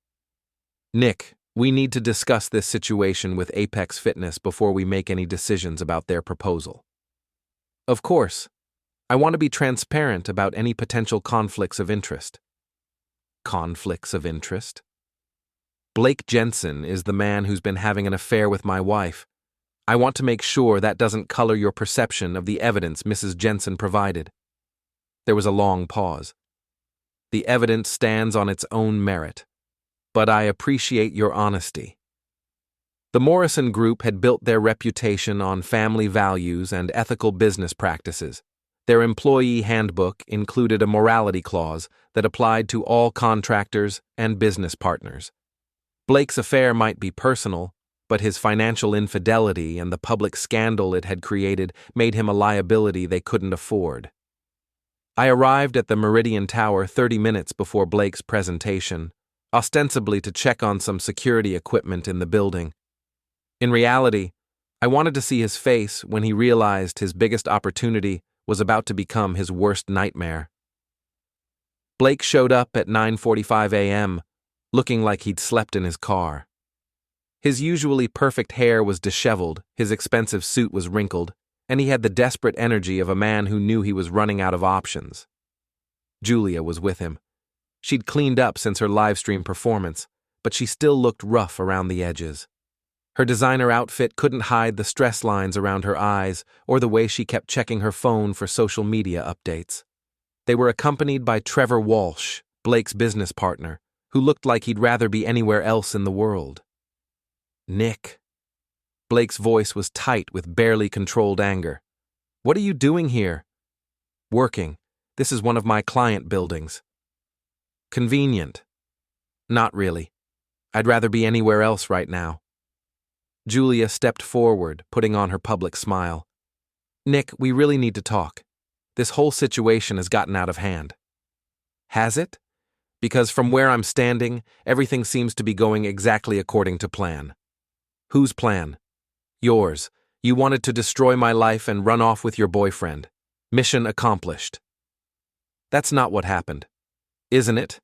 Nick, We need to discuss this situation with Apex Fitness before we make any decisions about their proposal. Of course, I want to be transparent about any potential conflicts of interest. Conflicts of interest? Blake Jensen is the man who's been having an affair with my wife. I want to make sure that doesn't color your perception of the evidence Mrs. Jensen provided. There was a long pause. The evidence stands on its own merit, but I appreciate your honesty. The Morrison Group had built their reputation on family values and ethical business practices. Their employee handbook included a morality clause that applied to all contractors and business partners. Blake's affair might be personal, but his financial infidelity and the public scandal it had created made him a liability they couldn't afford. I arrived at the Meridian Tower 30 minutes before Blake's presentation, ostensibly to check on some security equipment in the building. In reality, I wanted to see his face when he realized his biggest opportunity was about to become his worst nightmare. Blake showed up at 9:45 a.m., looking like he'd slept in his car. His usually perfect hair was disheveled, his expensive suit was wrinkled, and he had the desperate energy of a man who knew he was running out of options. Julia was with him. She'd cleaned up since her livestream performance, but she still looked rough around the edges. Her designer outfit couldn't hide the stress lines around her eyes or the way she kept checking her phone for social media updates. They were accompanied by Trevor Walsh, Blake's business partner, who looked like he'd rather be anywhere else in the world. Nick. Blake's voice was tight with barely controlled anger. What are you doing here? Working. This is one of my client buildings. Convenient. Not really. I'd rather be anywhere else right now. Julia stepped forward, putting on her public smile. Nick, we really need to talk. This whole situation has gotten out of hand. Has it? Because from where I'm standing, everything seems to be going exactly according to plan. Whose plan? Yours. You wanted to destroy my life and run off with your boyfriend. Mission accomplished. That's not what happened, isn't it?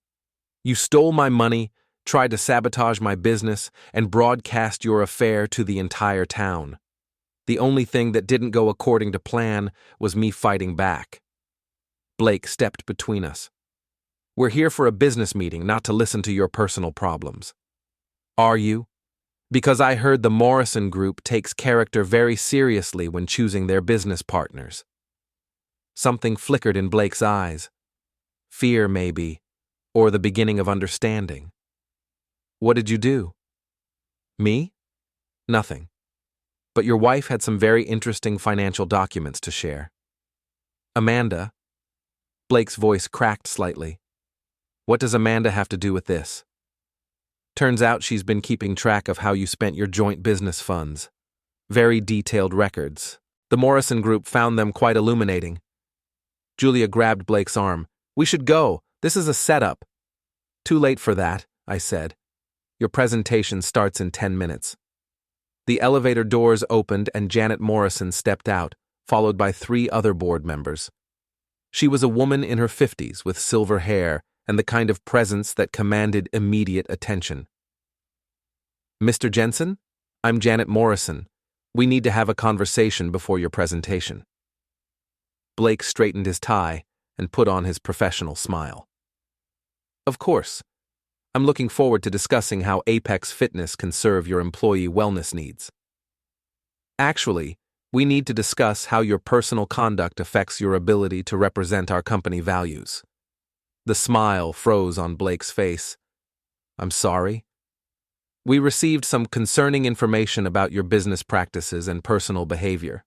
You stole my money, tried to sabotage my business, and broadcast your affair to the entire town. The only thing that didn't go according to plan was me fighting back. Blake stepped between us. We're here for a business meeting, not to listen to your personal problems. Are you? Because I heard the Morrison Group takes character very seriously when choosing their business partners. Something flickered in Blake's eyes. Fear, maybe, or the beginning of understanding. What did you do? Me? Nothing. But your wife had some very interesting financial documents to share. Amanda? Blake's voice cracked slightly. What does Amanda have to do with this? Turns out she's been keeping track of how you spent your joint business funds. Very detailed records. The Morrison Group found them quite illuminating. Julia grabbed Blake's arm. We should go. This is a setup. Too late for that, I said. Your presentation starts in 10 minutes. The elevator doors opened and Janet Morrison stepped out, followed by 3 other board members. She was a woman in her 50s with silver hair and the kind of presence that commanded immediate attention. Mr. Jensen, I'm Janet Morrison. We need to have a conversation before your presentation. Blake straightened his tie and put on his professional smile. Of course. I'm looking forward to discussing how Apex Fitness can serve your employee wellness needs. Actually, we need to discuss how your personal conduct affects your ability to represent our company values. The smile froze on Blake's face. I'm sorry? We received some concerning information about your business practices and personal behavior.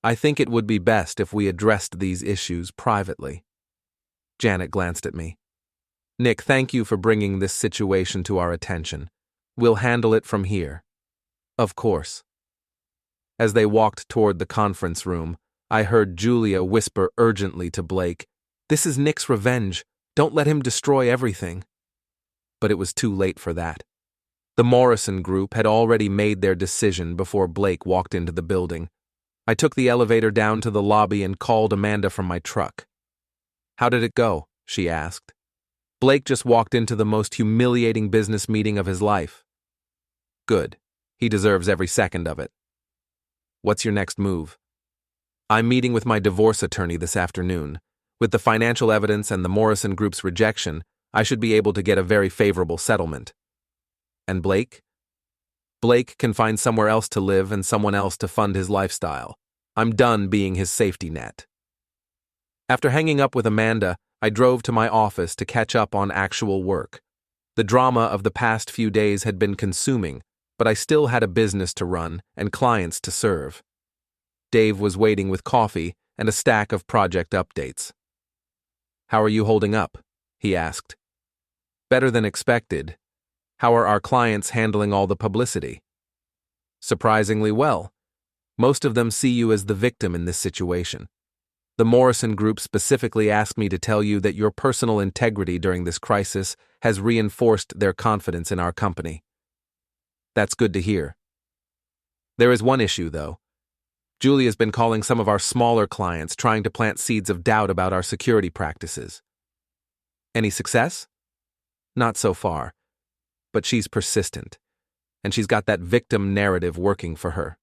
I think it would be best if we addressed these issues privately. Janet glanced at me. Nick, thank you for bringing this situation to our attention. We'll handle it from here. Of course. As they walked toward the conference room, I heard Julia whisper urgently to Blake, This is Nick's revenge. Don't let him destroy everything. But it was too late for that. The Morrison Group had already made their decision before Blake walked into the building. I took the elevator down to the lobby and called Amanda from my truck. How did it go? She asked. Blake just walked into the most humiliating business meeting of his life. Good. He deserves every second of it. What's your next move? I'm meeting with my divorce attorney this afternoon. With the financial evidence and the Morrison Group's rejection, I should be able to get a very favorable settlement. And Blake? Blake can find somewhere else to live and someone else to fund his lifestyle. I'm done being his safety net. After hanging up with Amanda, I drove to my office to catch up on actual work. The drama of the past few days had been consuming, but I still had a business to run and clients to serve. Dave was waiting with coffee and a stack of project updates. "How are you holding up?" he asked. "Better than expected. How are our clients handling all the publicity?" "Surprisingly well. Most of them see you as the victim in this situation. The Morrison Group specifically asked me to tell you that your personal integrity during this crisis has reinforced their confidence in our company." "That's good to hear. There is one issue, though. Julia's been calling some of our smaller clients, trying to plant seeds of doubt about our security practices." "Any success?" "Not so far. But she's persistent, and she's got that victim narrative working for her."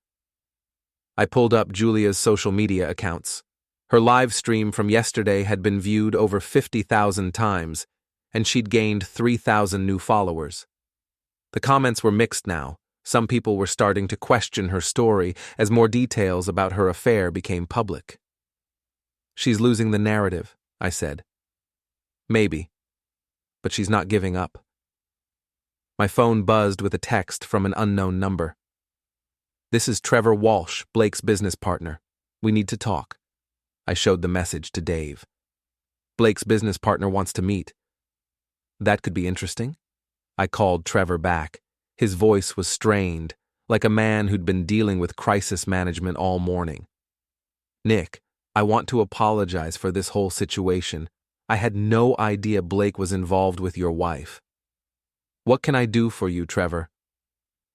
I pulled up Julia's social media accounts. Her live stream from yesterday had been viewed over 50,000 times, and she'd gained 3,000 new followers. The comments were mixed now. Some people were starting to question her story as more details about her affair became public. "She's losing the narrative," I said. "Maybe, but she's not giving up." My phone buzzed with a text from an unknown number. "This is Trevor Walsh, Blake's business partner. We need to talk." I showed the message to Dave. "Blake's business partner wants to meet." "That could be interesting." I called Trevor back. His voice was strained, like a man who'd been dealing with crisis management all morning. "Nick, I want to apologize for this whole situation. I had no idea Blake was involved with your wife." "What can I do for you, Trevor?"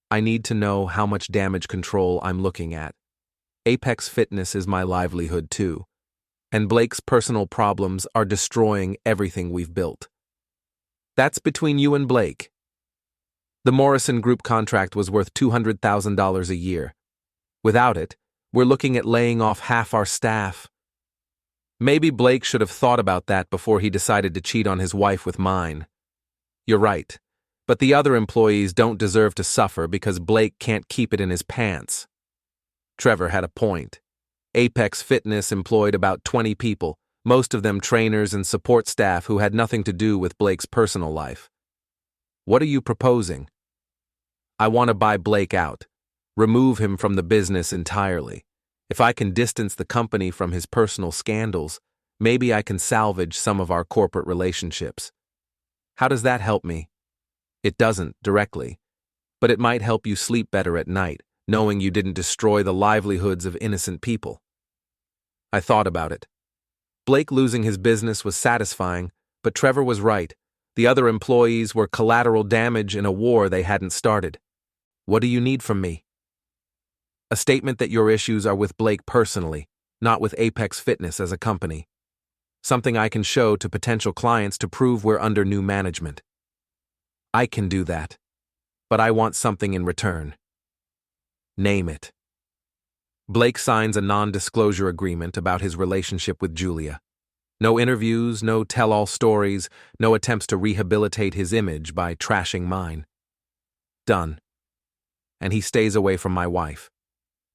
"I need to know how much damage control I'm looking at. Apex Fitness is my livelihood too, and Blake's personal problems are destroying everything we've built." "That's between you and Blake." The Morrison Group contract was worth $200,000 a year. Without it, we're looking at laying off half our staff. Maybe Blake should have thought about that before he decided to cheat on his wife with mine. You're right, but the other employees don't deserve to suffer because Blake can't keep it in his pants. Trevor had a point. Apex Fitness employed about 20 people, most of them trainers and support staff who had nothing to do with Blake's personal life. "What are you proposing?" "I want to buy Blake out, remove him from the business entirely. If I can distance the company from his personal scandals, maybe I can salvage some of our corporate relationships." "How does that help me?" "It doesn't, directly. But it might help you sleep better at night, knowing you didn't destroy the livelihoods of innocent people." I thought about it. Blake losing his business was satisfying, but Trevor was right. The other employees were collateral damage in a war they hadn't started. "What do you need from me?" "A statement that your issues are with Blake personally, not with Apex Fitness as a company. Something I can show to potential clients to prove we're under new management." "I can do that, but I want something in return." "Name it." Blake signs a non-disclosure agreement about his relationship with Julia. No interviews, no tell-all stories, no attempts to rehabilitate his image by trashing mine. Done. And he stays away from my wife.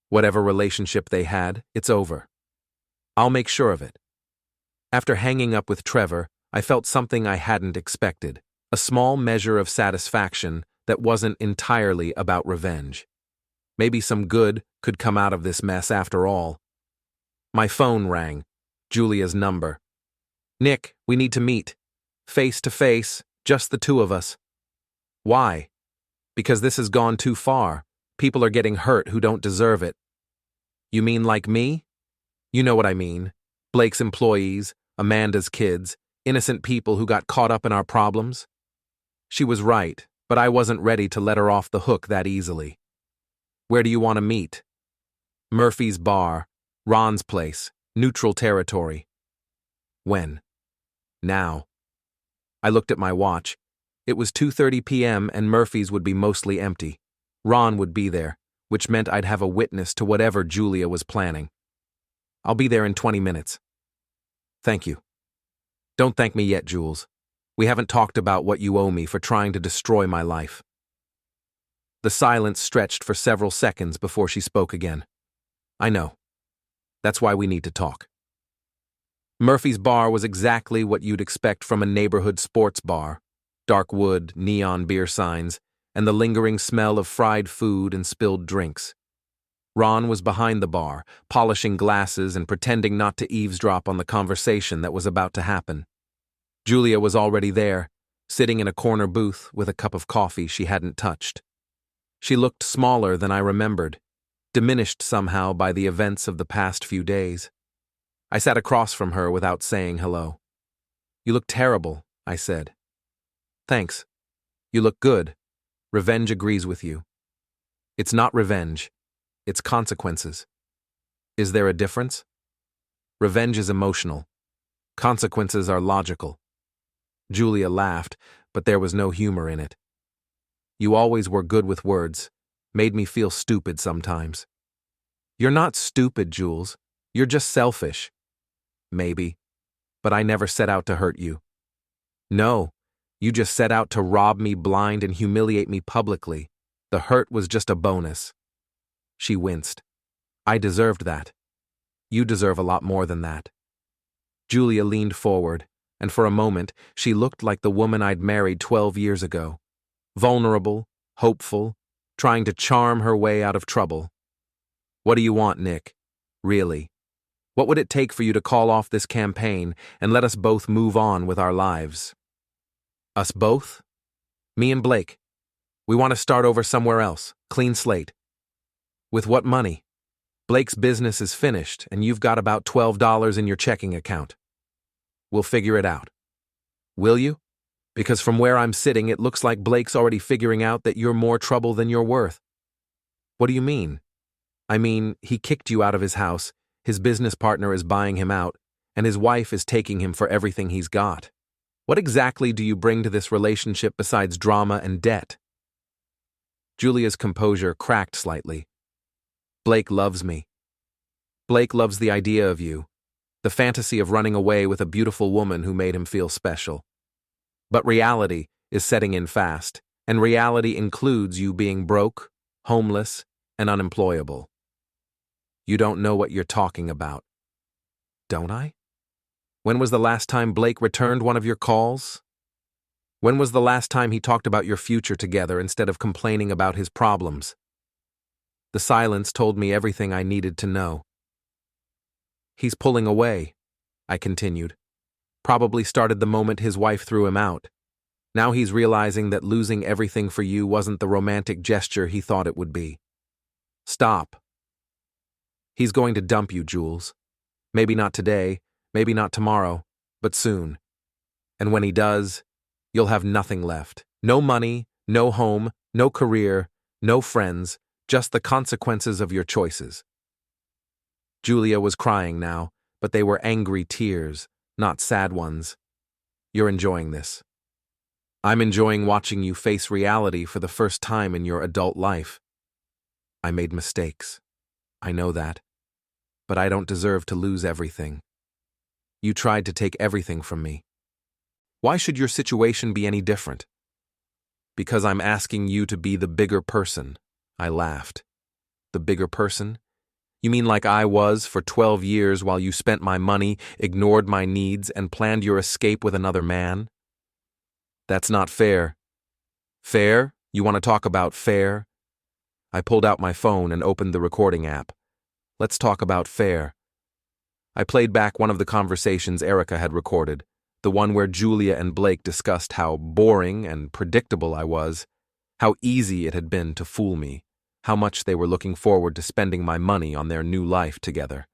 Whatever relationship they had, it's over. I'll make sure of it. After hanging up with Trevor, I felt something I hadn't expected, a small measure of satisfaction that wasn't entirely about revenge. Maybe some good could come out of this mess after all. My phone rang. Julia's number. "Nick, we need to meet. Face to face, just the two of us." "Why?" "Because this has gone too far. People are getting hurt who don't deserve it." "You mean like me?" "You know what I mean. Blake's employees, Amanda's kids, innocent people who got caught up in our problems." She was right, but I wasn't ready to let her off the hook that easily. "Where do you want to meet?" "Murphy's Bar, Ron's place, neutral territory." "When?" "Now." I looked at my watch. It was 2:30 p.m. and Murphy's would be mostly empty. Ron would be there, which meant I'd have a witness to whatever Julia was planning. I'll be there in 20 minutes. Thank you. Don't thank me yet, Jules. We haven't talked about what you owe me for trying to destroy my life. The silence stretched for several seconds before she spoke again. I know. That's why we need to talk. Murphy's bar was exactly what you'd expect from a neighborhood sports bar. Dark wood, neon beer signs, and the lingering smell of fried food and spilled drinks. Ron was behind the bar, polishing glasses and pretending not to eavesdrop on the conversation that was about to happen. Julia was already there, sitting in a corner booth with a cup of coffee she hadn't touched. She looked smaller than I remembered, diminished somehow by the events of the past few days. I sat across from her without saying hello. You look terrible, I said. Thanks. You look good. Revenge agrees with you. It's not revenge. It's consequences. Is there a difference? Revenge is emotional. Consequences are logical. Julia laughed, but there was no humor in it. You always were good with words. Made me feel stupid sometimes. You're not stupid, Jules. You're just selfish. Maybe. But I never set out to hurt you. No, you just set out to rob me blind and humiliate me publicly. The hurt was just a bonus. She winced. I deserved that. You deserve a lot more than that. Julia leaned forward, and for a moment, she looked like the woman I'd married 12 years ago. Vulnerable, hopeful, trying to charm her way out of trouble. What do you want, Nick? Really? What would it take for you to call off this campaign and let us both move on with our lives? Us both? Me and Blake. We want to start over somewhere else, clean slate. With what money? Blake's business is finished, and you've got about $12 in your checking account. We'll figure it out. Will you? Because from where I'm sitting, it looks like Blake's already figuring out that you're more trouble than you're worth. What do you mean? I mean, he kicked you out of his house, his business partner is buying him out, and his wife is taking him for everything he's got. What exactly do you bring to this relationship besides drama and debt? Julia's composure cracked slightly. Blake loves me. Blake loves the idea of you, the fantasy of running away with a beautiful woman who made him feel special. But reality is setting in fast, and reality includes you being broke, homeless, and unemployable. You don't know what you're talking about. Don't I? When was the last time Blake returned one of your calls? When was the last time he talked about your future together instead of complaining about his problems? The silence told me everything I needed to know. He's pulling away, I continued. Probably started the moment his wife threw him out. Now he's realizing that losing everything for you wasn't the romantic gesture he thought it would be. Stop. He's going to dump you, Jules. Maybe not today, maybe not tomorrow, but soon. And when he does, you'll have nothing left. No money, no home, no career, no friends, just the consequences of your choices. Julia was crying now, but they were angry tears, not sad ones. You're enjoying this. I'm enjoying watching you face reality for the first time in your adult life. I made mistakes. I know that. But I don't deserve to lose everything. You tried to take everything from me. Why should your situation be any different? Because I'm asking you to be the bigger person. I laughed. The bigger person? You mean like I was for 12 years while you spent my money, ignored my needs, and planned your escape with another man? That's not fair. Fair? You want to talk about fair? I pulled out my phone and opened the recording app. Let's talk about fair. I played back one of the conversations Erica had recorded, the one where Julia and Blake discussed how boring and predictable I was, how easy it had been to fool me, how much they were looking forward to spending my money on their new life together.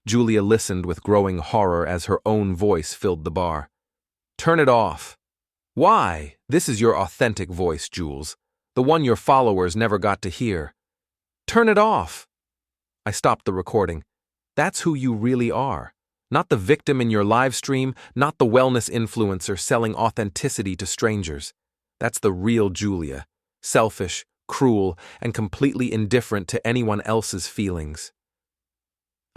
Julia listened with growing horror as her own voice filled the bar. Turn it off. Why? This is your authentic voice, Jules, the one your followers never got to hear. Turn it off. I stopped the recording. That's who you really are. Not the victim in your live stream, not the wellness influencer selling authenticity to strangers. That's the real Julia. Selfish, cruel, and completely indifferent to anyone else's feelings.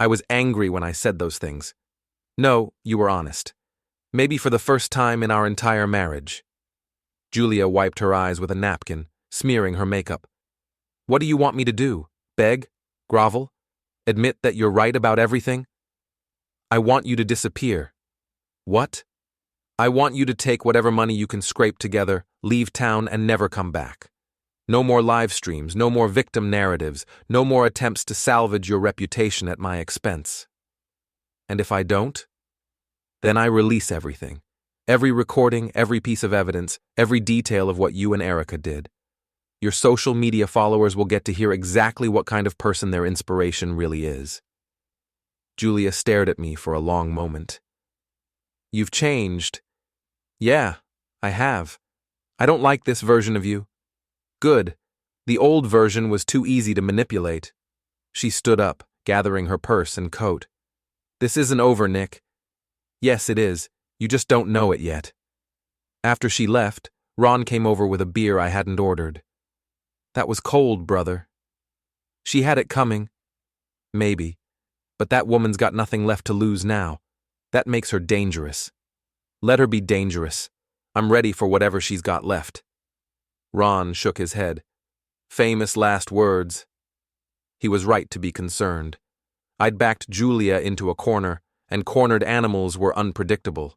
I was angry when I said those things. No, you were honest. Maybe for the first time in our entire marriage. Julia wiped her eyes with a napkin, smearing her makeup. What do you want me to do? Beg? Grovel? Admit that you're right about everything? I want you to disappear. What? I want you to take whatever money you can scrape together, leave town, and never come back. No more live streams, no more victim narratives, no more attempts to salvage your reputation at my expense. And if I don't? Then I release everything. Every recording, every piece of evidence, every detail of what you and Erica did. Your social media followers will get to hear exactly what kind of person their inspiration really is. Julia stared at me for a long moment. You've changed. Yeah, I have. I don't like this version of you. Good. The old version was too easy to manipulate. She stood up, gathering her purse and coat. This isn't over, Nick. Yes, it is. You just don't know it yet. After she left, Ron came over with a beer I hadn't ordered. That was cold, brother. She had it coming. Maybe. But that woman's got nothing left to lose now. That makes her dangerous. Let her be dangerous. I'm ready for whatever she's got left. Ron shook his head. Famous last words. He was right to be concerned. I'd backed Julia into a corner, and cornered animals were unpredictable.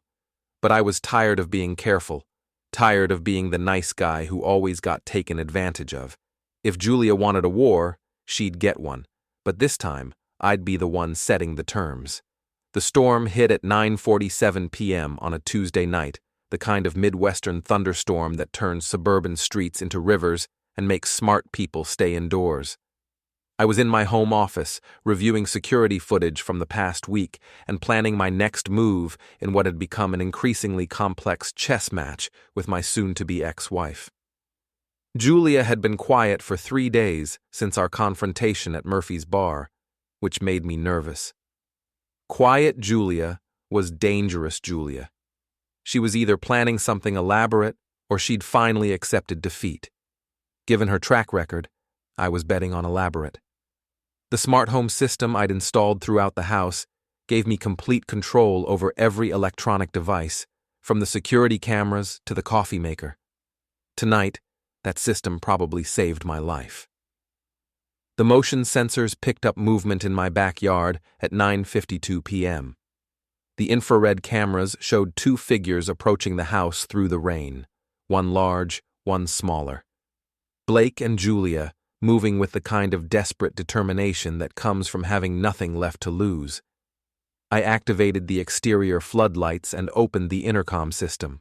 But I was tired of being careful, tired of being the nice guy who always got taken advantage of. If Julia wanted a war, she'd get one. But this time, I'd be the one setting the terms. The storm hit at 9:47 p.m. on a Tuesday night, the kind of Midwestern thunderstorm that turns suburban streets into rivers and makes smart people stay indoors. I was in my home office, reviewing security footage from the past week and planning my next move in what had become an increasingly complex chess match with my soon-to-be ex-wife. Julia had been quiet for 3 days since our confrontation at Murphy's bar, which made me nervous. Quiet Julia was dangerous Julia. She was either planning something elaborate or she'd finally accepted defeat. Given her track record, I was betting on elaborate. The smart home system I'd installed throughout the house gave me complete control over every electronic device, from the security cameras to the coffee maker. Tonight, that system probably saved my life. The motion sensors picked up movement in my backyard at 9:52 p.m. The infrared cameras showed 2 figures approaching the house through the rain, one large, one smaller. Blake and Julia, moving with the kind of desperate determination that comes from having nothing left to lose. I activated the exterior floodlights and opened the intercom system.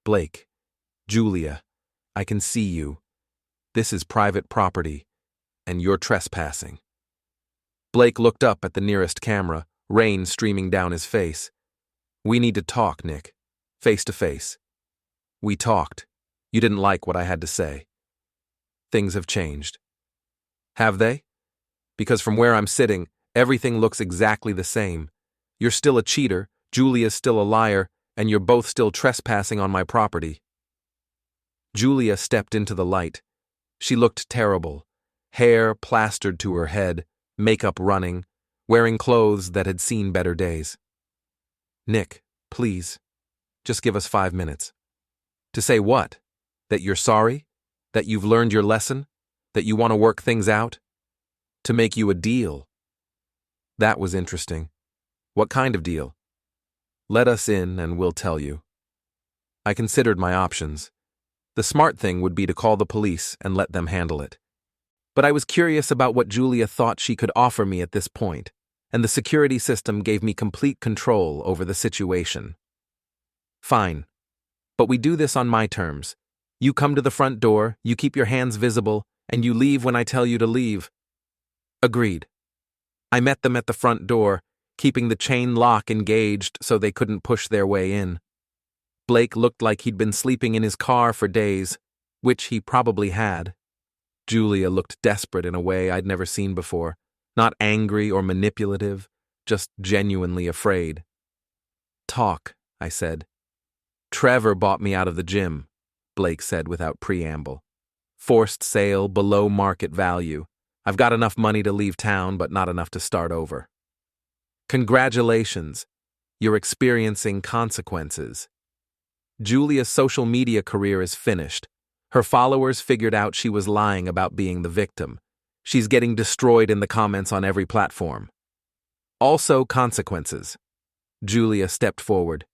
Blake, Julia, I can see you. This is private property, and you're trespassing. Blake looked up at the nearest camera, rain streaming down his face. We need to talk, Nick. Face to face. We talked. You didn't like what I had to say. Things have changed. Have they? Because from where I'm sitting, everything looks exactly the same. You're still a cheater, Julia's still a liar, and you're both still trespassing on my property. Julia stepped into the light. She looked terrible. Hair plastered to her head, makeup running, wearing clothes that had seen better days. Nick, please, just give us 5 minutes. To say what? That you're sorry? That you've learned your lesson? That you want to work things out? To make you a deal? That was interesting. What kind of deal? Let us in and we'll tell you. I considered my options. The smart thing would be to call the police and let them handle it. But I was curious about what Julia thought she could offer me at this point, and the security system gave me complete control over the situation. Fine. But we do this on my terms. You come to the front door, you keep your hands visible, and you leave when I tell you to leave. Agreed. I met them at the front door, keeping the chain lock engaged so they couldn't push their way in. Blake looked like he'd been sleeping in his car for days, which he probably had. Julia looked desperate in a way I'd never seen before, not angry or manipulative, just genuinely afraid. Talk, I said. Trevor bought me out of the gym, Blake said without preamble. Forced sale below market value. I've got enough money to leave town, but not enough to start over. Congratulations. You're experiencing consequences. Julia's social media career is finished. Her followers figured out she was lying about being the victim. She's getting destroyed in the comments on every platform. Also, consequences. Julia stepped forward.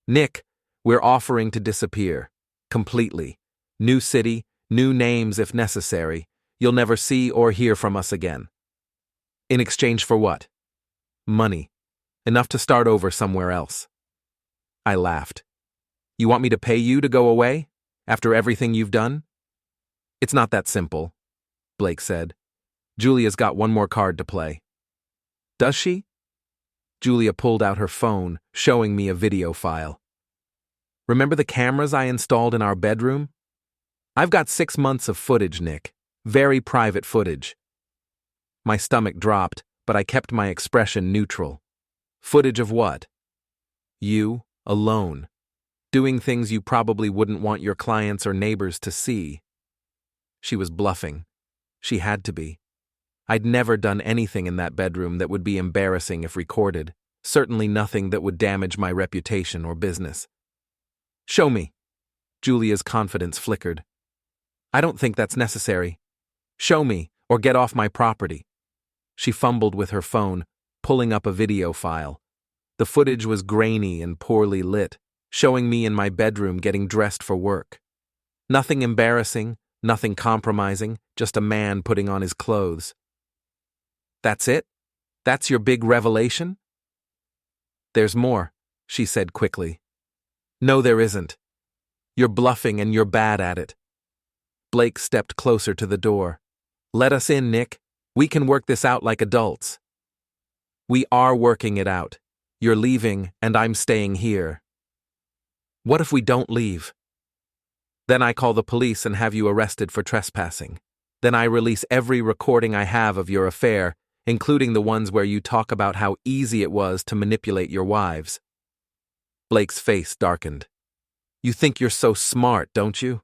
Nick, we're offering to disappear. Completely. New city, new names if necessary. You'll never see or hear from us again. In exchange for what? Money. Enough to start over somewhere else. I laughed. You want me to pay you to go away? After everything you've done? It's not that simple, Blake said. Julia's got one more card to play. Does she? Julia pulled out her phone, showing me a video file. Remember the cameras I installed in our bedroom? I've got 6 months of footage, Nick. Very private footage. My stomach dropped, but I kept my expression neutral. Footage of what? You, alone. Doing things you probably wouldn't want your clients or neighbors to see. She was bluffing. She had to be. I'd never done anything in that bedroom that would be embarrassing if recorded, certainly nothing that would damage my reputation or business. Show me. Julia's confidence flickered. I don't think that's necessary. Show me, or get off my property. She fumbled with her phone, pulling up a video file. The footage was grainy and poorly lit, showing me in my bedroom getting dressed for work. Nothing embarrassing, nothing compromising, just a man putting on his clothes. That's it? That's your big revelation? There's more, she said quickly. No, there isn't. You're bluffing and you're bad at it. Blake stepped closer to the door. Let us in, Nick. We can work this out like adults. We are working it out. You're leaving and I'm staying here. What if we don't leave? Then I call the police and have you arrested for trespassing. Then I release every recording I have of your affair, including the ones where you talk about how easy it was to manipulate your wives. Blake's face darkened. You think you're so smart, don't you?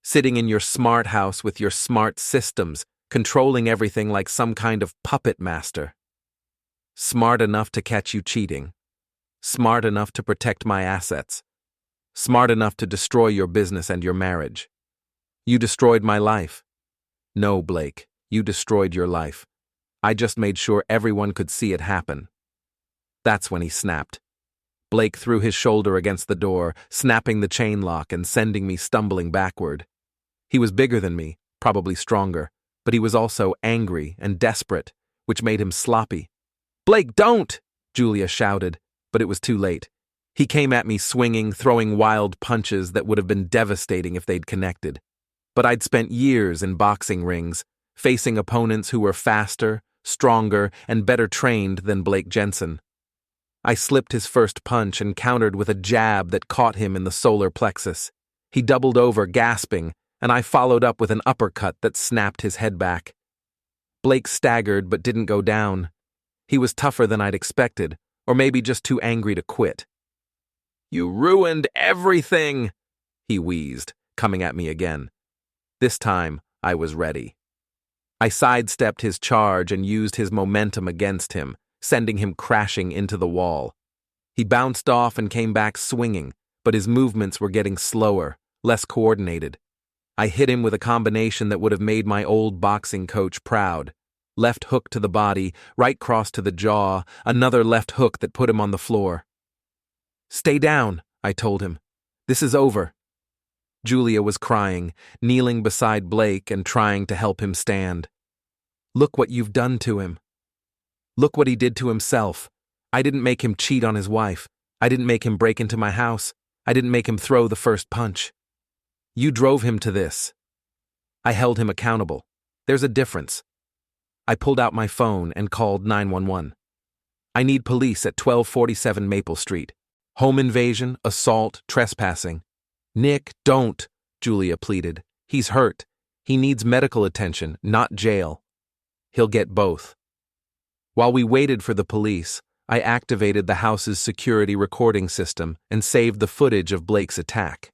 Sitting in your smart house with your smart systems, controlling everything like some kind of puppet master. Smart enough to catch you cheating. Smart enough to protect my assets. Smart enough to destroy your business and your marriage. You destroyed my life. No, Blake, you destroyed your life. I just made sure everyone could see it happen. That's when he snapped. Blake threw his shoulder against the door, snapping the chain lock and sending me stumbling backward. He was bigger than me, probably stronger, but he was also angry and desperate, which made him sloppy. Blake, don't! Julia shouted, but it was too late. He came at me swinging, throwing wild punches that would have been devastating if they'd connected. But I'd spent years in boxing rings, facing opponents who were faster, stronger, and better trained than Blake Jensen. I slipped his first punch and countered with a jab that caught him in the solar plexus. He doubled over, gasping, and I followed up with an uppercut that snapped his head back. Blake staggered but didn't go down. He was tougher than I'd expected, or maybe just too angry to quit. You ruined everything, he wheezed, coming at me again. This time, I was ready. I sidestepped his charge and used his momentum against him, sending him crashing into the wall. He bounced off and came back swinging, but his movements were getting slower, less coordinated. I hit him with a combination that would have made my old boxing coach proud. Left hook to the body, right cross to the jaw, another left hook that put him on the floor. Stay down, I told him. This is over. Julia was crying, kneeling beside Blake and trying to help him stand. Look what you've done to him. Look what he did to himself. I didn't make him cheat on his wife. I didn't make him break into my house. I didn't make him throw the first punch. You drove him to this. I held him accountable. There's a difference. I pulled out my phone and called 911. I need police at 1247 Maple Street. Home invasion, assault, trespassing. Nick, don't, Julia pleaded. He's hurt. He needs medical attention, not jail. He'll get both. While we waited for the police, I activated the house's security recording system and saved the footage of Blake's attack.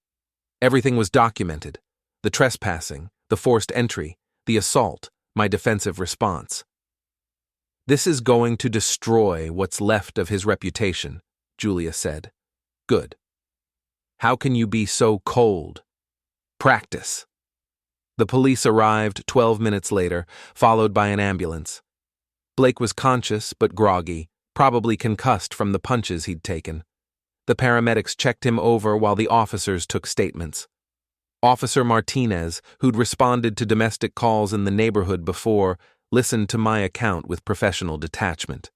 Everything was documented. The trespassing, the forced entry, the assault, my defensive response. "This is going to destroy what's left of his reputation," Julia said. "Good. How can you be so cold? Practice." The police arrived 12 minutes later, followed by an ambulance. Blake was conscious but groggy, probably concussed from the punches he'd taken. The paramedics checked him over while the officers took statements. Officer Martinez, who'd responded to domestic calls in the neighborhood before, listened to my account with professional detachment.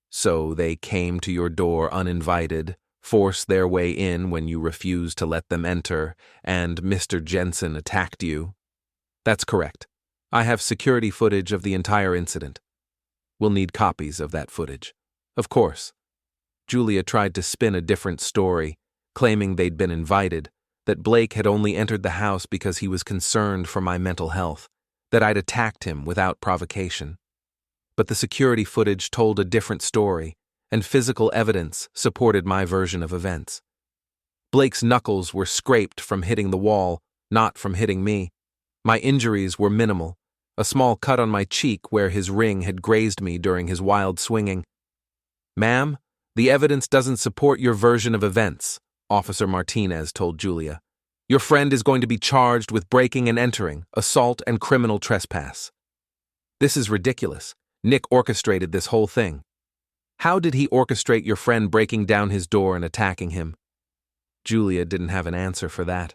"So they came to your door uninvited, forced their way in when you refused to let them enter, and Mr. Jensen attacked you?" "That's correct. I have security footage of the entire incident." "We'll need copies of that footage." "Of course." Julia tried to spin a different story, claiming they'd been invited, that Blake had only entered the house because he was concerned for my mental health, that I'd attacked him without provocation. But the security footage told a different story, and physical evidence supported my version of events. Blake's knuckles were scraped from hitting the wall, not from hitting me. My injuries were minimal, a small cut on my cheek where his ring had grazed me during his wild swinging. "Ma'am, the evidence doesn't support your version of events," Officer Martinez told Julia. "Your friend is going to be charged with breaking and entering, assault, and criminal trespass." "This is ridiculous. Nick orchestrated this whole thing." "How did he orchestrate your friend breaking down his door and attacking him?" Julia didn't have an answer for that.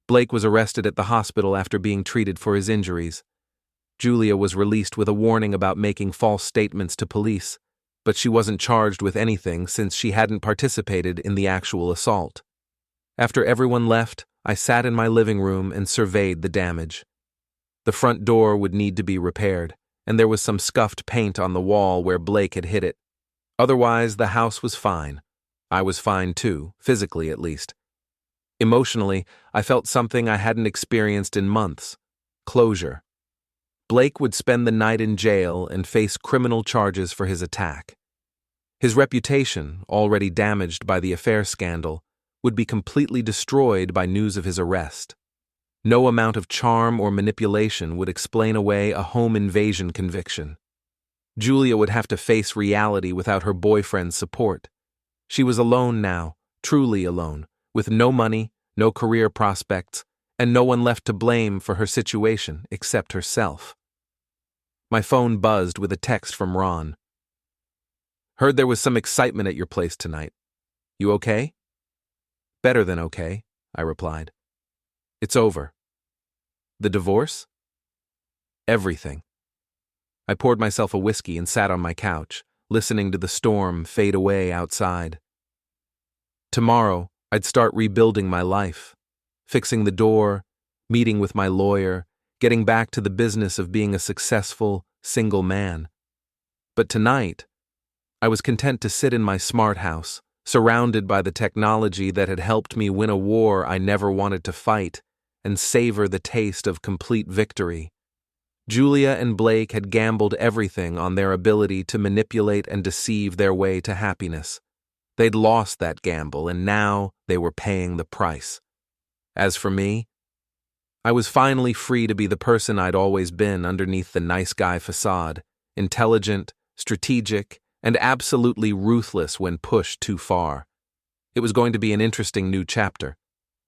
Blake was arrested at the hospital after being treated for his injuries. Julia was released with a warning about making false statements to police, but she wasn't charged with anything since she hadn't participated in the actual assault. After everyone left, I sat in my living room and surveyed the damage. The front door would need to be repaired, and there was some scuffed paint on the wall where Blake had hit it. Otherwise, the house was fine. I was fine too, physically at least. Emotionally, I felt something I hadn't experienced in months: closure. Blake would spend the night in jail and face criminal charges for his attack. His reputation, already damaged by the affair scandal, would be completely destroyed by news of his arrest. No amount of charm or manipulation would explain away a home invasion conviction. Julia would have to face reality without her boyfriend's support. She was alone now, truly alone, with no money, no career prospects, and no one left to blame for her situation except herself. My phone buzzed with a text from Ron. "Heard there was some excitement at your place tonight. You okay?" "Better than okay," I replied. "It's over." "The divorce?" "Everything." I poured myself a whiskey and sat on my couch, listening to the storm fade away outside. Tomorrow, I'd start rebuilding my life, fixing the door, meeting with my lawyer, getting back to the business of being a successful, single man. But tonight, I was content to sit in my smart house, surrounded by the technology that had helped me win a war I never wanted to fight, and savor the taste of complete victory. Julia and Blake had gambled everything on their ability to manipulate and deceive their way to happiness. They'd lost that gamble, and now they were paying the price. As for me, I was finally free to be the person I'd always been underneath the nice guy facade, intelligent, strategic, and absolutely ruthless when pushed too far. It was going to be an interesting new chapter,